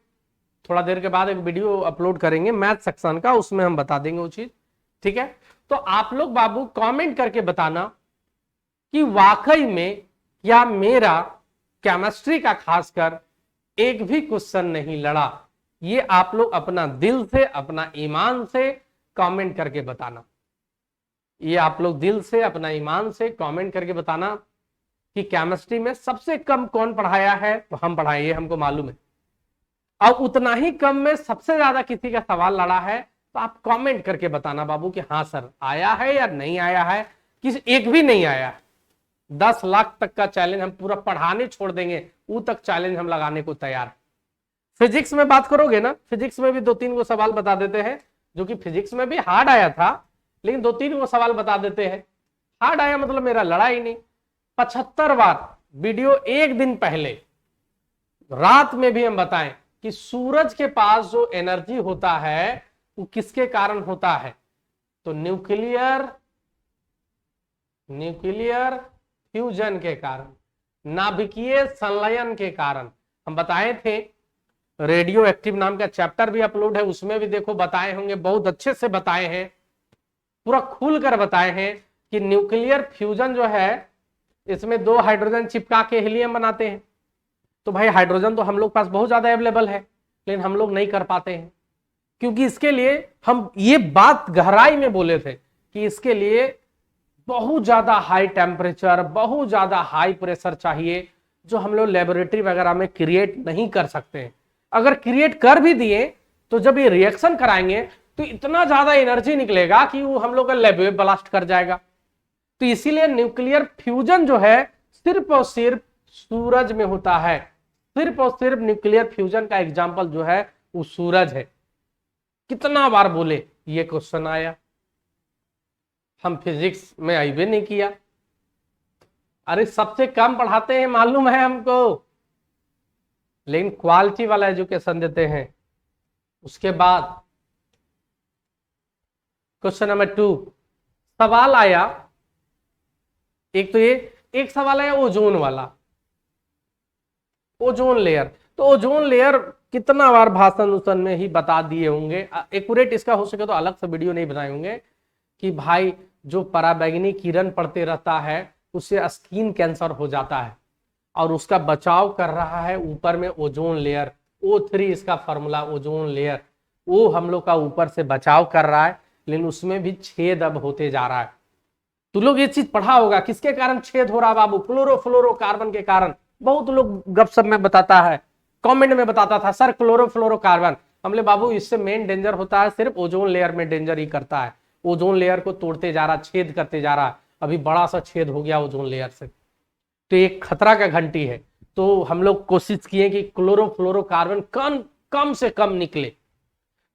थोड़ा देर के बाद एक वीडियो अपलोड करेंगे मैथ सेक्शन का, उसमें हम बता देंगे वो चीज। ठीक है, तो आप लोग बाबू कमेंट करके बताना कि वाकई में क्या मेरा केमिस्ट्री का खासकर एक भी क्वेश्चन नहीं लड़ा। ये आप लोग अपना दिल से, अपना ईमान से कमेंट करके बताना। ये आप लोग दिल से, अपना ईमान से कमेंट करके बताना कि केमिस्ट्री में सबसे कम कौन पढ़ाया है, तो हम पढ़ाए, ये हमको मालूम है। और उतना ही कम में सबसे ज्यादा किसी का सवाल लड़ा है, तो आप कमेंट करके बताना बाबू कि हाँ सर आया है या नहीं आया है, किसी एक भी नहीं आया है। 10 लाख तक का चैलेंज हम पूरा पढ़ाने छोड़ देंगे, वो तक चैलेंज हम लगाने को तैयार। फिजिक्स में बात करोगे ना, फिजिक्स में भी 2-3 को सवाल बता देते हैं, जो कि फिजिक्स में भी हार्ड आया था, लेकिन 2-3 को सवाल बता देते हैं। हार्ड आया मतलब मेरा लड़ा ही नहीं। 75 बार वीडियो एक दिन पहले रात में भी हम बताएं कि सूरज के पास जो एनर्जी होता है वो किसके कारण होता है, तो न्यूक्लियर फ्यूजन के कारण, नाभिकीय संलयन के कारण। हम बताए थे, रेडियो एक्टिव नाम का चैप्टर भी अपलोड है, उसमें भी देखो बताए होंगे, बहुत अच्छे से बताए हैं, पूरा खुलकर बताए हैं कि न्यूक्लियर फ्यूजन जो है, इसमें 2 हाइड्रोजन चिपका के हीलियम बनाते हैं। तो भाई हाइड्रोजन तो हम लोग पास बहुत ज्यादा अवेलेबल है, लेकिन हम लोग नहीं कर पाते हैं, क्योंकि इसके लिए हम ये बात गहराई में बोले थे कि इसके लिए बहुत ज्यादा हाई टेम्परेचर, बहुत ज्यादा हाई प्रेशर चाहिए, जो हम लोग लेबोरेटरी वगैरह में क्रिएट नहीं कर सकते हैं। अगर क्रिएट कर भी दिए तो जब ये रिएक्शन कराएंगे तो इतना ज्यादा एनर्जी निकलेगा कि वो हम लोग का लैब में ब्लास्ट कर जाएगा। तो इसीलिए न्यूक्लियर फ्यूजन जो है सिर्फ और सिर्फ सूरज में होता है। सिर्फ और सिर्फ न्यूक्लियर फ्यूजन का एग्जाम्पल जो है वो सूरज है। कितना बार बोले ये क्वेश्चन आया, हम फिजिक्स में आईबे नहीं किया। अरे सबसे कम पढ़ाते हैं मालूम है हमको, लेकिन क्वालिटी वाला एजुकेशन देते हैं। उसके बाद क्वेश्चन नंबर 2 सवाल आया, एक तो ये एक सवाल आया ओजोन वाला, ओजोन लेयर। तो ओजोन लेयर कितना बार भाषण उसन में ही बता दिए होंगे, एक्यूरेट इसका हो सके तो अलग से वीडियो नहीं बनाए होंगे कि भाई जो पराबैंगनी किरण पड़ते रहता है उससे स्किन कैंसर हो जाता है, और उसका बचाव कर रहा है ऊपर में ओजोन लेयर, O3 इसका फॉर्मूला, ओजोन लेयर वो हम लोग का ऊपर से बचाव कर रहा है, लेकिन उसमें भी छेद अब होते जा रहा है। तो लोग ये चीज पढ़ा होगा, किसके कारण छेद हो रहा बाबू, क्लोरोफ्लोरोकार्बन के कारण। बहुत लोग गपशप में बताता है, कमेंट में बताता था सर क्लोरोफ्लोरोकार्बन। हमले बाबू इससे मेन डेंजर होता है सिर्फ ओजोन लेयर में डेंजर ही करता है, ओजोन लेयर को तोड़ते जा रहा, छेद करते जा रहा। अभी बड़ा सा छेद हो गया ओजोन लेयर से, तो एक खतरा का घंटी है। तो हम लोग कोशिश किए कि क्लोरोफ्लोरोकार्बन कम से कम निकले।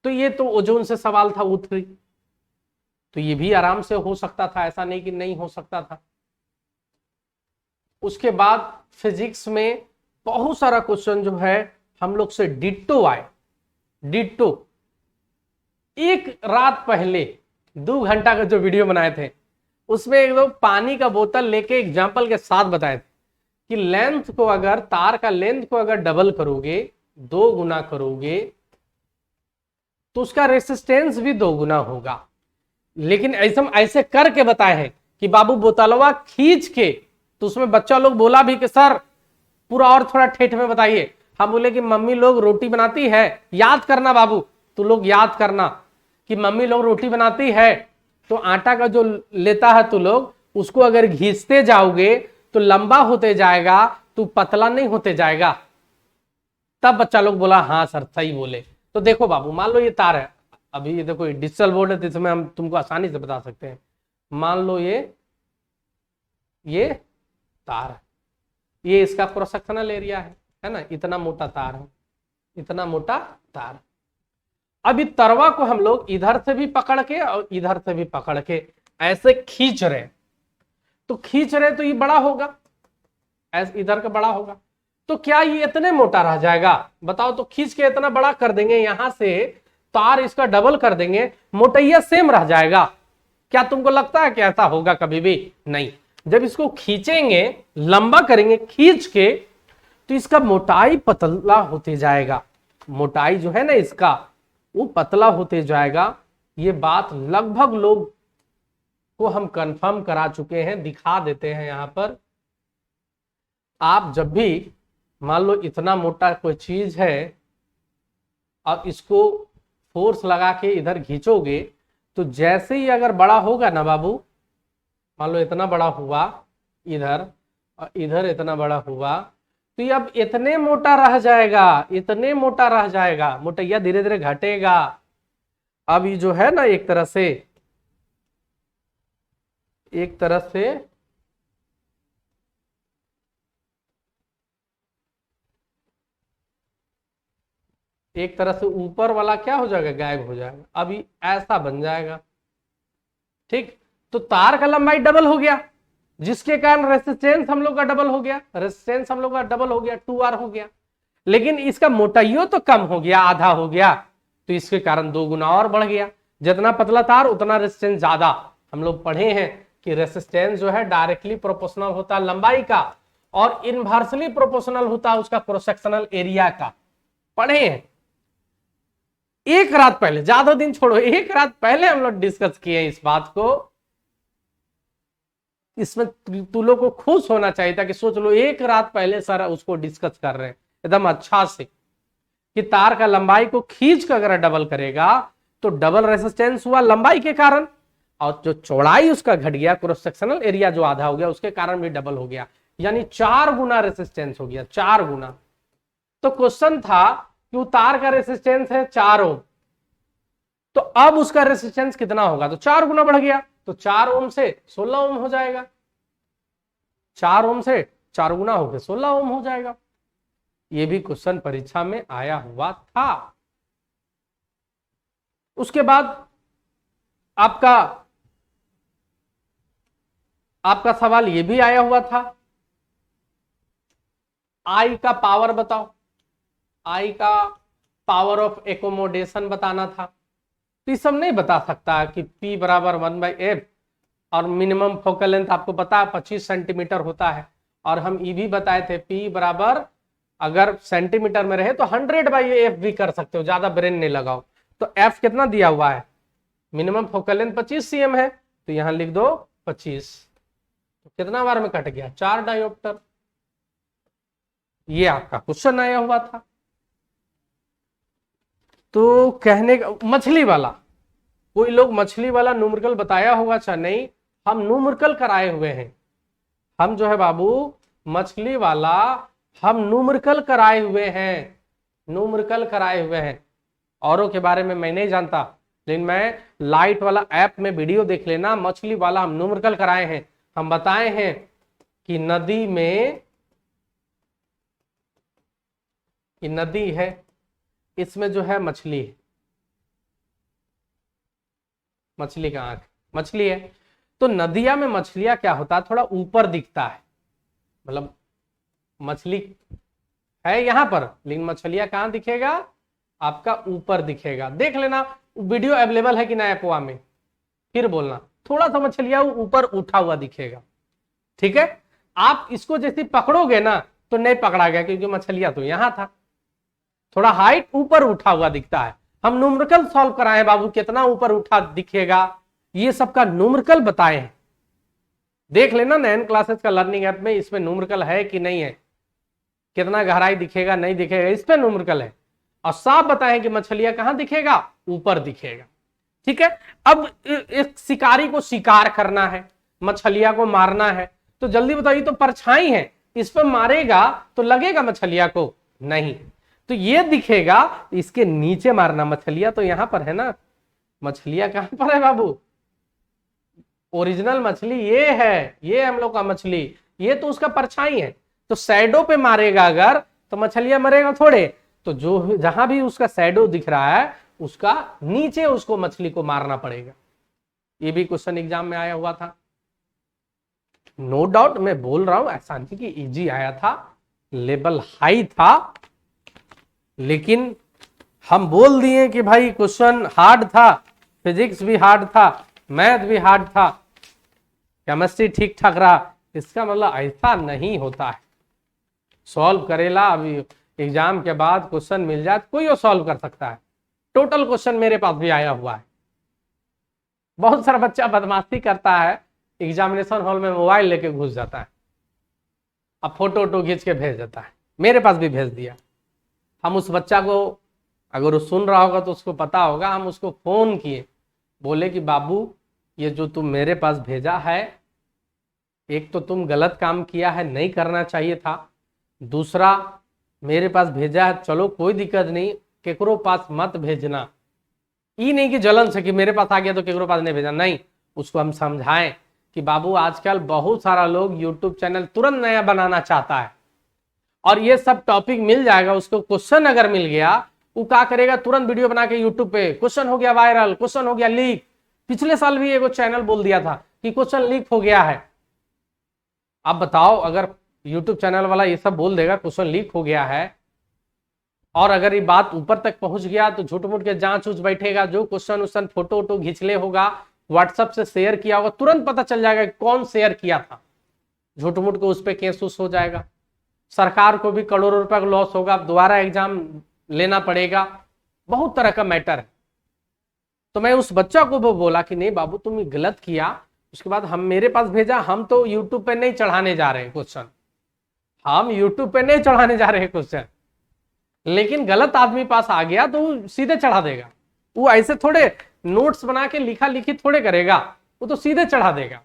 तो ये तो ओजोन से सवाल था O3, तो ये भी आराम से हो सकता था, ऐसा नहीं कि नहीं हो सकता था। उसके बाद फिजिक्स में बहुत सारा क्वेश्चन जो है हम लोग से डिट्टो आए, डिट्टो। एक रात पहले 2 घंटा का जो वीडियो बनाए थे उसमें एक दो पानी का बोतल लेके एग्जाम्पल के साथ बताए थे कि लेंथ को अगर, तार का लेंथ को अगर डबल करोगे, 2 गुना करोगे, तो उसका रेसिस्टेंस भी 2 गुना होगा। लेकिन ऐसे करके बताए हैं कि बाबू बोतलवा खींच के, तो उसमें बच्चा लोग बोला भी कि सर पूरा और थोड़ा ठेठ में बताइए। हम बोले कि मम्मी लोग रोटी बनाती है, याद करना बाबू, तू लोग याद करना कि मम्मी लोग रोटी बनाती है, तो आटा का जो लेता है तू लोग, उसको अगर घींचते जाओगे तो लंबा होते जाएगा, तू पतला नहीं होते जाएगा। तब बच्चा लोग बोला हाँ सर सही बोले। तो देखो बाबू, मान लो ये तार है, अभी ये देखो डिजिटल बोर्ड है तो इसमें हम तुमको आसानी से बता सकते हैं। मान लो ये तार है, ये इसका क्रॉस सेक्शनल एरिया है ना, इतना मोटा तार है, इतना मोटा तार। अभी तरवा को हम लोग इधर से भी पकड़ के और इधर से भी पकड़ के ऐसे खींच रहे, तो खींच रहे तो ये बड़ा होगा, ऐसे इधर का बड़ा होगा। तो क्या ये इतने मोटा रह जाएगा? बताओ तो, खींच के इतना बड़ा कर देंगे, यहां से तार इसका डबल कर देंगे, मोटैया सेम रह जाएगा? क्या तुमको लगता है कि ऐसा होगा कभी भी? नहीं। जब इसको खींचेंगे, लंबा करेंगे खींच के, तो इसका मोटाई पतला होते जाएगा, मोटाई जो है ना इसका वो पतला होते जाएगा। ये बात लगभग लोग को हम कंफर्म करा चुके हैं, दिखा देते हैं यहां पर। आप जब भी मान लो इतना मोटा कोई चीज है और इसको फोर्स लगा के इधर खींचोगे, तो जैसे ही अगर बड़ा होगा ना बाबू, मान लो इतना बड़ा हुआ इधर और इधर इतना बड़ा हुआ, तो ये अब इतने मोटा रह जाएगा, इतने मोटा रह जाएगा, मोटैया धीरे धीरे घटेगा। अब ये जो है ना एक तरह से ऊपर वाला क्या हो जाएगा, गायब हो जाएगा। अभी ऐसा बन जाएगा, ठीक। तो तार का लंबाई डबल हो गया, जिसके कारण रेसिस्टेंस हम लोग का डबल हो गया, 2R हो गया। लेकिन इसका मोटाइयो तो कम हो गया, आधा हो गया, तो इसके कारण 2 गुना और बढ़ गया। जितना पतला तार उतना रेसिस्टेंस ज्यादा। हम लोग पढ़े हैं कि रेसिस्टेंस जो है डायरेक्टली प्रोपोर्शनल होता है लंबाई का, और इनवर्सली प्रोपोर्शनल होता है उसका क्रॉस सेक्शनल एरिया का। पढ़े हैं एक रात पहले, ज्यादा दिन छोड़ो, एक रात पहले हम लोग डिस्कस किए इस बात को। इसमें तू लोग को खुश होना चाहिए था कि सोच लो एक रात पहले सर उसको डिस्कस कर रहे हैं एकदम अच्छा से, कि तार का लंबाई को खींच कर अगर डबल करेगा तो डबल रेसिस्टेंस हुआ लंबाई के कारण, और जो चौड़ाई उसका घट गया, क्रॉस सेक्शनल एरिया जो आधा हो गया उसके कारण भी डबल हो गया, यानी 4 गुना रेसिस्टेंस हो गया, 4 गुना। तो क्वेश्चन था कि तार का रेसिस्टेंस है 4 ओम, तो अब उसका रेसिस्टेंस कितना होगा? तो 4 गुना बढ़ गया, तो 4 ओम से 16 ओम हो जाएगा, 4 ओम से 4 गुना होकर 16 ओम हो जाएगा। ये भी क्वेश्चन परीक्षा में आया हुआ था। उसके बाद आपका सवाल ये भी आया हुआ था, आई का पावर बताओ, आई का पावर ऑफ एकोमोडेशन बताना था। तो ये सब नहीं बता सकता कि P बराबर 1/f, और मिनिमम फोकल लेंथ आपको पता है 25 सेंटीमीटर होता है, और हम ये भी बताए थे P बराबर अगर सेंटीमीटर में रहे तो 100/f भी कर सकते हो, ज्यादा ब्रेन नहीं लगाओ। तो f कितना दिया हुआ है, मिनिमम फोकल लेंथ 25 cm है, तो यहां लिख दो 25। तो कितना बार में कट गया, 4 डायोप्टर। ये आपका क्वेश्चन आया हुआ था। तो कहने का मछली वाला, कोई लोग मछली वाला न्यूमेरिकल बताया होगा, अच्छा नहीं, हम न्यूमेरिकल कराए हुए हैं। हम जो है बाबू मछली वाला हम न्यूमेरिकल कराए हुए हैं, न्यूमेरिकल कराए हुए हैं। औरों के बारे में मैं नहीं जानता, लेकिन मैं लाइट वाला ऐप में वीडियो देख लेना, मछली वाला हम न्यूमेरिकल कराए हैं। हम बताए हैं कि नदी में, कि नदी है, इसमें जो है मछली है, मछली का आंख मछली है, तो नदिया में मछलियां क्या होता है, थोड़ा ऊपर दिखता है, मतलब मछली है यहां पर, लेकिन मछलियां कहां दिखेगा, आपका ऊपर दिखेगा। देख लेना वीडियो अवेलेबल है कि ना ऐपवा में, फिर बोलना, थोड़ा सा मछलियां ऊपर उठा हुआ दिखेगा, ठीक है। आप इसको जैसे पकड़ोगे ना तो नहीं पकड़ा गया, क्योंकि मछलियां तो यहां था, थोड़ा हाइट ऊपर उठा हुआ दिखता है। हम न्यूमेरिकल सॉल्व कराए बाबू, कितना ऊपर उठा दिखेगा, ये सबका न्यूमेरिकल बताए हैं। देख लेना 9 क्लासेस का लर्निंग ऐप में, इसमें न्यूमेरिकल है कि नहीं है, कितना गहराई दिखेगा नहीं दिखेगा, इस पे न्यूमेरिकल है। और साफ बताएं कि मछलियां कहां दिखेगा, ऊपर दिखेगा, ठीक है। अब एक शिकारी को शिकार करना है, मछलियां को मारना है, तो जल्दी बताइए, तो परछाई है, इस पर मारेगा तो लगेगा मछलियां को, नहीं, तो ये दिखेगा, इसके नीचे मारना। मछलियां तो यहां पर है ना, मछलियां कहां पर है बाबू, ओरिजिनल मछली ये है, ये हम लोग का मछली, ये तो उसका परछाई है। तो शैडो पे मारेगा अगर, तो मछलियां मरेगा थोड़े, तो जो जहां भी उसका शैडो दिख रहा है उसका नीचे उसको मछली को मारना पड़ेगा। ये भी क्वेश्चन एग्जाम में आया हुआ था, नो डाउट। मैं बोल रहा हूं ऐसा नहीं कि इजी आया था, लेवल हाई था, लेकिन हम बोल दिए कि भाई क्वेश्चन हार्ड था, फिजिक्स भी हार्ड था, मैथ भी हार्ड था, केमिस्ट्री ठीक ठाक रहा, इसका मतलब ऐसा नहीं होता है। सॉल्व करेला, अभी एग्जाम के बाद क्वेश्चन मिल जाए कोई और सॉल्व कर सकता है। टोटल क्वेश्चन मेरे पास भी आया हुआ है। बहुत सारा बच्चा बदमाशी करता है, एग्जामिनेशन हॉल में मोबाइल लेके घुस जाता है, अब फोटो वोटो खींच के भेज देता है। मेरे पास भी भेज दिया। हम उस बच्चा को, अगर वो सुन रहा होगा तो उसको पता होगा, हम उसको फोन किए, बोले कि बाबू ये जो तुम मेरे पास भेजा है, एक तो तुम गलत काम किया है, नहीं करना चाहिए था, दूसरा मेरे पास भेजा है, चलो कोई दिक्कत नहीं, केकरो पास मत भेजना। ये नहीं कि जलन से कि मेरे पास आ गया तो केकरो पास नहीं भेजा, नहीं। उसको हम समझाएं कि बाबू आजकल बहुत सारा लोग यूट्यूब चैनल तुरंत नया बनाना चाहता है, और ये सब टॉपिक मिल जाएगा उसको, क्वेश्चन अगर मिल गया वो क्या करेगा, तुरंत वीडियो बना के यूट्यूब पे, क्वेश्चन हो गया वायरल, क्वेश्चन हो गया लीक। पिछले साल भी एगो चैनल बोल दिया था कि क्वेश्चन लीक हो गया है। अब बताओ, अगर यूट्यूब चैनल वाला ये सब बोल देगा क्वेश्चन लीक हो गया है, और अगर ये बात ऊपर तक पहुंच गया तो झूठ मूठ के जांच उच बैठेगा, जो क्वेश्चन उसन फोटो वोटो घिंचले होगा, व्हाट्सएप से शेयर किया होगा, तुरंत पता चल जाएगा कौन शेयर किया था। झूठ मूठ को उस पर केस उस हो जाएगा, सरकार को भी करोड़ों रुपए का लॉस होगा, दोबारा एग्जाम लेना पड़ेगा, बहुत तरह का मैटर है। तो मैं उस बच्चा को वो बोला कि नहीं बाबू तुम गलत किया, उसके बाद हम मेरे पास भेजा, हम तो यूट्यूब पे नहीं चढ़ाने जा रहे हैं क्वेश्चन, हम यूट्यूब पे नहीं चढ़ाने जा रहे हैं क्वेश्चन, लेकिन गलत आदमी पास आ गया तो वो सीधे चढ़ा देगा। वो ऐसे थोड़े नोट्स बना के लिखा लिखी थोड़े करेगा, वो तो सीधे चढ़ा देगा।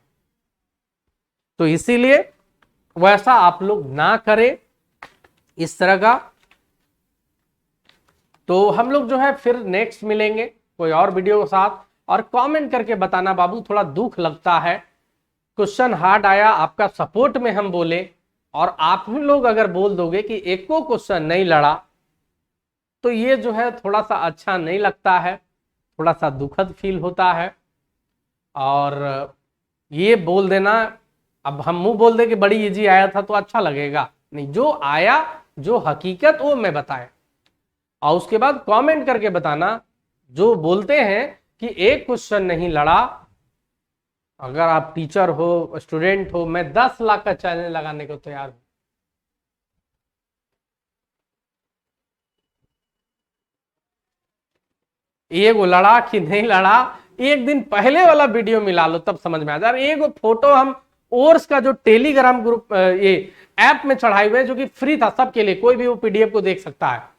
तो इसीलिए वैसा आप लोग ना करें इस तरह का। तो हम लोग जो है फिर नेक्स्ट मिलेंगे कोई और वीडियो के साथ, और कमेंट करके बताना बाबू थोड़ा दुख लगता है, क्वेश्चन हार्ड आया, आपका सपोर्ट में हम बोले, और आप लोग अगर बोल दोगे कि एक को क्वेश्चन नहीं लड़ा, तो ये जो है थोड़ा सा अच्छा नहीं लगता है, थोड़ा सा दुखद फील होता है। और ये बोल देना, अब हम मुंह बोल दे कि बड़ी इजी आया था तो अच्छा लगेगा नहीं, जो आया जो हकीकत वो मैं बताया, और उसके बाद कमेंट करके बताना। जो बोलते हैं कि एक क्वेश्चन नहीं लड़ा, अगर आप टीचर हो, स्टूडेंट हो, मैं 10 लाख का चैलेंज लगाने को तैयार हूं। एक लड़ा कि नहीं लड़ा, एक दिन पहले वाला वीडियो मिला लो तब समझ में आ जाए। एक फोटो हम कोर्स का जो टेलीग्राम ग्रुप ये ऐप में चढ़ाए हुए जो कि फ्री था सबके लिए, कोई भी वो पीडीएफ को देख सकता है।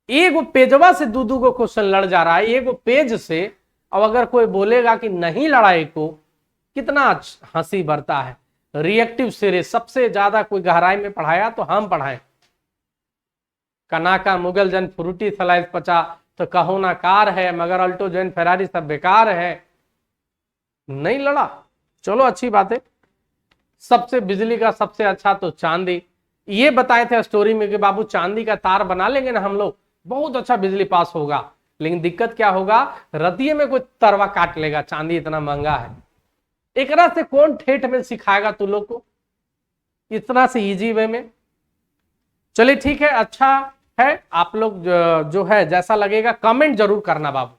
एक पेजवा से दू को क्वेश्चन लड़ जा रहा है, एक पेज से। अब अगर कोई बोलेगा कि नहीं लड़ाई को, कितना हंसी भरता है। रिएक्टिव सीरीज सबसे ज्यादा कोई गहराई में पढ़ाया तो हम पढ़ाए, कनाका मुगल जन फ्रूटी सलाइस पचा तो कहो ना कार है, मगर अल्टो जैन फेरारी सब बेकार है। नहीं लड़ा, चलो अच्छी बात है। सबसे बिजली का सबसे अच्छा तो चांदी, ये बताए थे स्टोरी में कि बाबू चांदी का तार बना लेंगे ना हम लोग, बहुत अच्छा बिजली पास होगा। लेकिन दिक्कत क्या होगा, रतिये में कोई तरवा काट लेगा, चांदी इतना महंगा है। एक से कौन ठेठ में सिखाएगा तू लोग को इतना से इजी वे में। चलिए ठीक है, अच्छा है। आप लोग जो है जैसा लगेगा कमेंट जरूर करना बाबू,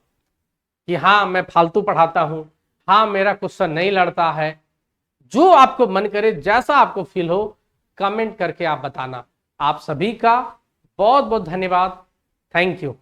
कि हाँ मैं फालतू पढ़ाता हूं, हाँ मेरा क्वेश्चन नहीं लड़ता है। जो आपको मन करे, जैसा आपको फील हो, कमेंट करके आप बताना। आप सभी का बहुत बहुत धन्यवाद। Thank you.